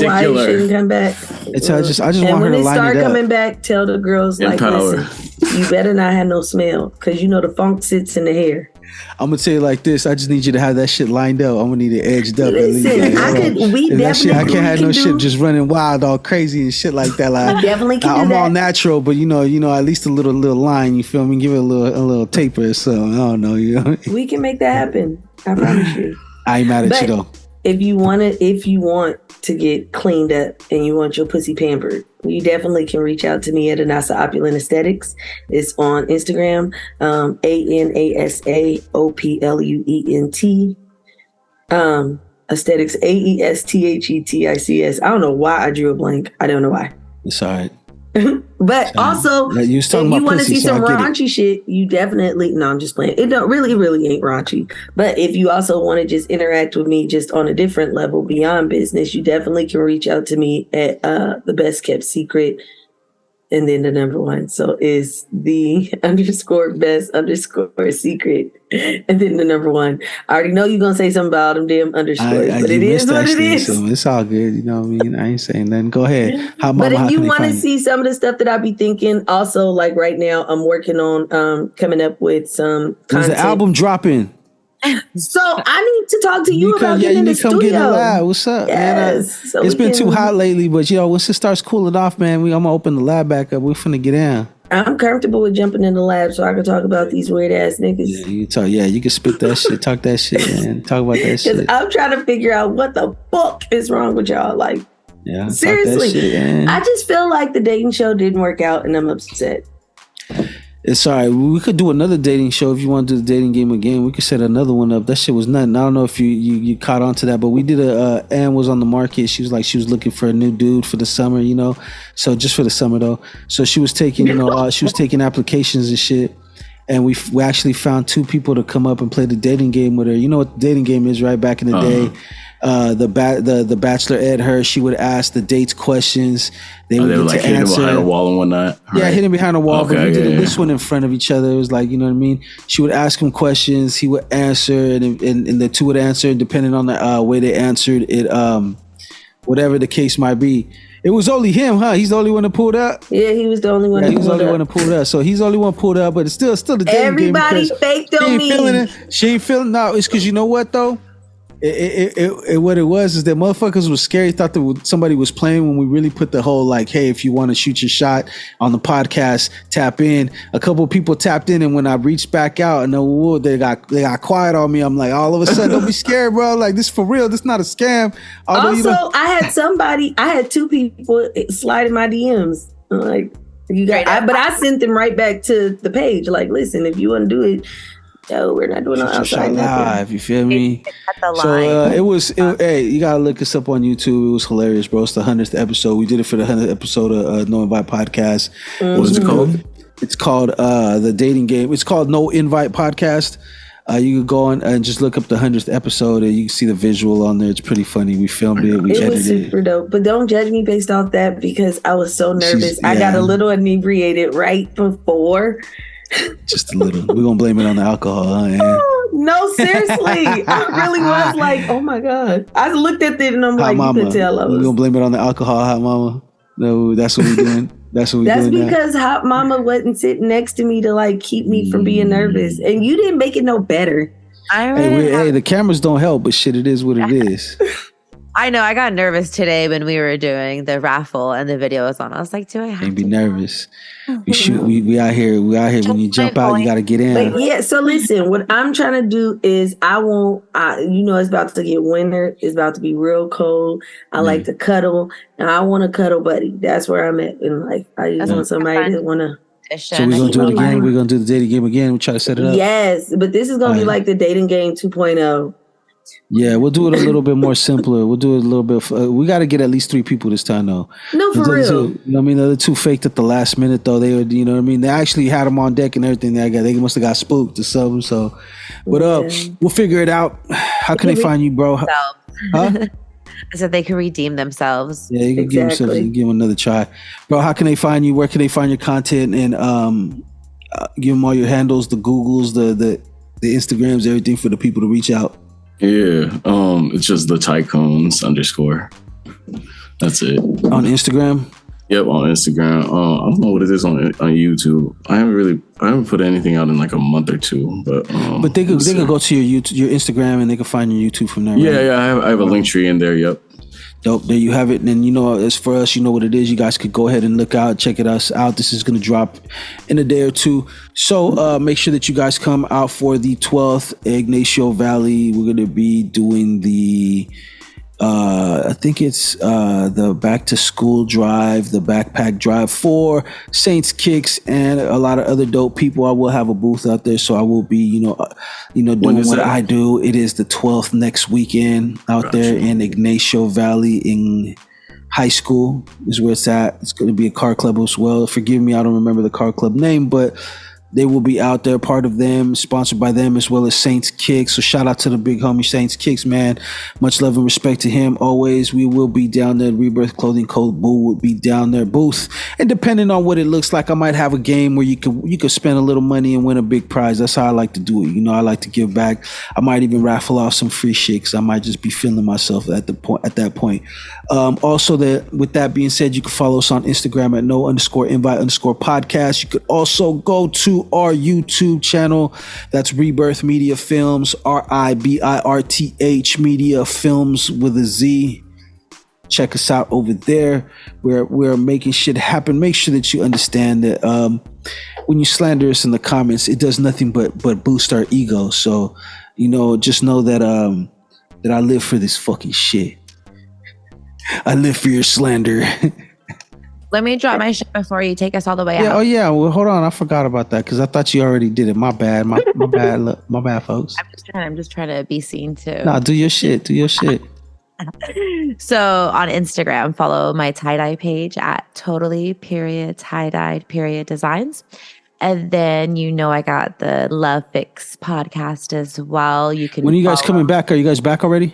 why it shouldn't come back? I just want her to line it up. And when it start coming back, tell the girls like, listen, you better not have no smell, because the funk sits in the hair. I'm gonna tell you like this. I just need you to have that shit lined up. I'm gonna need it edged up. Listen, I can't have no shit just running wild, all crazy and shit like that. Like, we definitely can do that. I'm all natural, but at least a little line. You feel me? Give it a little taper. So I don't know. We can make that happen. I promise you. I ain't mad at you though. If you want to get cleaned up and you want your pussy pampered, you definitely can reach out to me at Anasa Opulent Aesthetics. It's on Instagram, ANASAOPLUENT. Aesthetics, AESTHETICS. I don't know why I drew a blank. I don't know why. It's all right. But also, you was if talking you about want to pussy, see so some I get it. raunchy shit, you definitely, no, I'm just playing. It don't really ain't raunchy. But if you also want to just interact with me just on a different level beyond business, you definitely can reach out to me at the Best Kept Secret. And then the number one. So is the _best_secret. And then the number one. I already know you're going to say something about them damn underscores, but it is what it is. So it's all good. You know what I mean? I ain't saying nothing. Go ahead. Hot But Mama, if you want to see some of the stuff that I be thinking, also like right now, I'm working on coming up with some There's content. the album dropping. So I need to talk to you about getting in the studio. Get in the lab. What's up, man? So it's been too hot lately, but once it starts cooling off, man, I'm gonna open the lab back up. We're finna get in. I'm comfortable with jumping in the lab so I can talk about these weird ass niggas. Yeah, you talk. Yeah, you can spit that shit, talk that shit, man. Talk about that shit. Because I'm trying to figure out what the fuck is wrong with y'all. Like, yeah, seriously, shit, I just feel like the dating show didn't work out, and I'm upset. It's all right. We could do another dating show if you want to do the dating game again. We could set another one up. That shit was nothing. I don't know if you caught on to that, but we did Ann was on the market. She was looking for a new dude for the summer, So just for the summer though. So she was taking, she was taking applications and shit. And we actually found 2 people to come up and play the dating game with her. You know what the dating game is, right? Back in the day. The Bachelorette, her, she would ask the dates questions. They would like hitting behind a wall and whatnot. Right? Yeah, hitting behind a wall. Okay, but we did this one in front of each other. It was like, you know what I mean? She would ask him questions. He would answer, and the 2 would answer. Depending on the way they answered it, whatever the case might be. It was only him, huh? He's the only one that pulled up. Yeah, he was the only one. Yeah, he was the only one that pulled up. So he's the only one pulled up, but it's still the dating Everybody game. faked on me. She ain't feeling. No, it's because you know what though. What it was is that motherfuckers was scary. Thought that somebody was playing when we really put the whole like, hey, if you want to shoot your shot on the podcast, tap in. A couple of people tapped in, and when I reached back out, and they got quiet on me. I'm like, all of a sudden, don't be scared, bro. Like this for real. This not a scam. Also, I had 2 people slide in my DMs. I'm like, but I sent them right back to the page. Like, listen, if you want to do it. No, we're not doing no outside live. You feel me? So hey, you gotta look us up on YouTube. It was hilarious, bro. It's the 100th episode. We did it for the 100th episode of No Invite Podcast. Mm-hmm. What is it called? It's called the dating game. It's called No Invite Podcast. You can go on and just look up the 100th episode, and you can see the visual on there. It's pretty funny. We filmed it. We edited it. It was super dope. But don't judge me based off that because I was so nervous. I got a little inebriated right before. Just a little. We're gonna blame it on the alcohol, huh? No, seriously. I really was like, oh my God. I looked at it and I'm like, you could tell I was. We're gonna blame it on the alcohol, Hot Mama. No, that's what we're doing. That's because Hot Mama wasn't sitting next to me to like keep me from being nervous. And you didn't make it no better. Hey, the cameras don't help, but shit, it is what it is. I know. I got nervous today when we were doing the raffle and the video was on. I was like, do I have to be nervous? We shoot. We out here. We out here. When you jump out, you got to get in. But yeah. So listen, what I'm trying to do is it's about to get winter. It's about to be real cold. I like to cuddle, and I want a cuddle buddy. That's where I'm at in life. I just want somebody that want to. So we're gonna do it again. We're gonna do the dating game again. We try to set it up. Yes, but this is gonna be like the dating game 2.0. Yeah, we'll do it a little bit more simpler. We'll do it a little bit. We got to get at least 3 people this time, though. No, for real. You know what I mean? The other 2 faked at the last minute, though. They were, you know what I mean? They actually had them on deck and everything. They must have got spooked or something. So, but we'll figure it out. How can they find you, bro? Huh? I said they could redeem themselves. Yeah, you can give themselves. Give them another try, bro. How can they find you? Where can they find your content? And give them all your handles, the Googles, the Instagrams, everything for the people to reach out. Yeah, it's just the Tycoons _. That's it. On Instagram? Yep, on Instagram. I don't know what it is on YouTube. I haven't put anything out in like a month or 2. But they could go to your YouTube, your Instagram, and they can find your YouTube from there. Yeah, right? yeah. I have a link tree in there. Yep. Dope. There you have it. And as for us, you know what it is. You guys could go ahead and look out, check us out. This is going to drop in a day or 2. So make sure that you guys come out for the 12th Ignacio Valley. We're going to be doing the I think it's the back to school drive, the backpack drive for Saints Kicks and a lot of other dope people. I will have a booth out there, so I will be, doing what I do. It is the 12th next weekend out there in Ignacio Valley in high school is where it's at. It's going to be a car club as well. Forgive me, I don't remember the car club name, but they will be out there, part of them, sponsored by them, as well as Saints Kicks. So shout out to the big homie Saints Kicks, man. Much love and respect to him always. We will be down there. RiBirth Clothing Code Boo will be down there booth. And depending on what it looks like, I might have a game where you could spend a little money and win a big prize. That's how I like to do it. I like to give back. I might even raffle off some free shit because I might just be feeling myself at that point. Also, with that being said, you can follow us on Instagram at no_invite_podcast. You could also go to our YouTube channel. That's RiBirth Media Films, RiBirth Media Films with a Z. Check us out over there. We're making shit happen. Make sure that you understand that when you slander us in the comments, it does nothing but boost our ego. So, just know that that I live for this fucking shit. I live for your slander. Let me drop my shit before you take us all the way out. Oh yeah. Well, hold on. I forgot about that because I thought you already did it. My bad. My bad. Look, my bad, folks. I'm just trying to be seen too. Nah, do your shit. Do your shit. So on Instagram, follow my tie-dye page at totally_tie-dye_designs. And then I got the Love Fix podcast as well. You can. When are you guys coming back? Are you guys back already?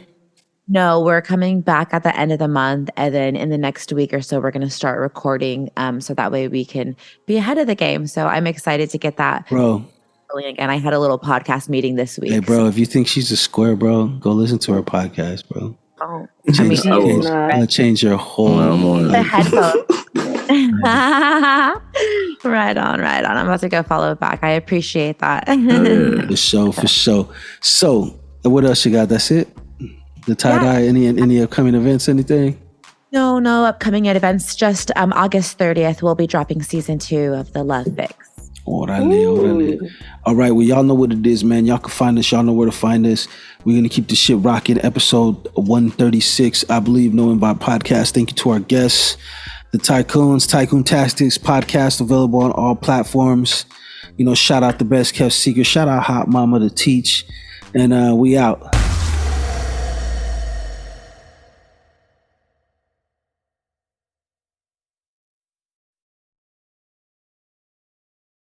No, we're coming back at the end of the month, and then in the next week or so, we're going to start recording, so that way we can be ahead of the game. So I'm excited to get that. Bro. Again, I had a little podcast meeting this week. Hey, bro, if you think she's a square, bro, go listen to her podcast, bro. Oh, change your whole the headphones. Right on. I'm about to go follow it back. I appreciate that. For sure. So, what else you got? That's it? The tie-dye, any upcoming events, anything? No upcoming events. Just August 30th, we'll be dropping season 2 of the Love Fix. Orale. All right, well, y'all know what it is, man. Y'all can find us. Y'all know where to find us. We're going to keep this shit rocking. Episode 136, I believe, No Invite Podcast. Thank you to our guests, the Tycoons, Tycoon Tactics podcast, available on all platforms. Shout out the Best Kept Secret. Shout out Hot Mama to Teach. And we out.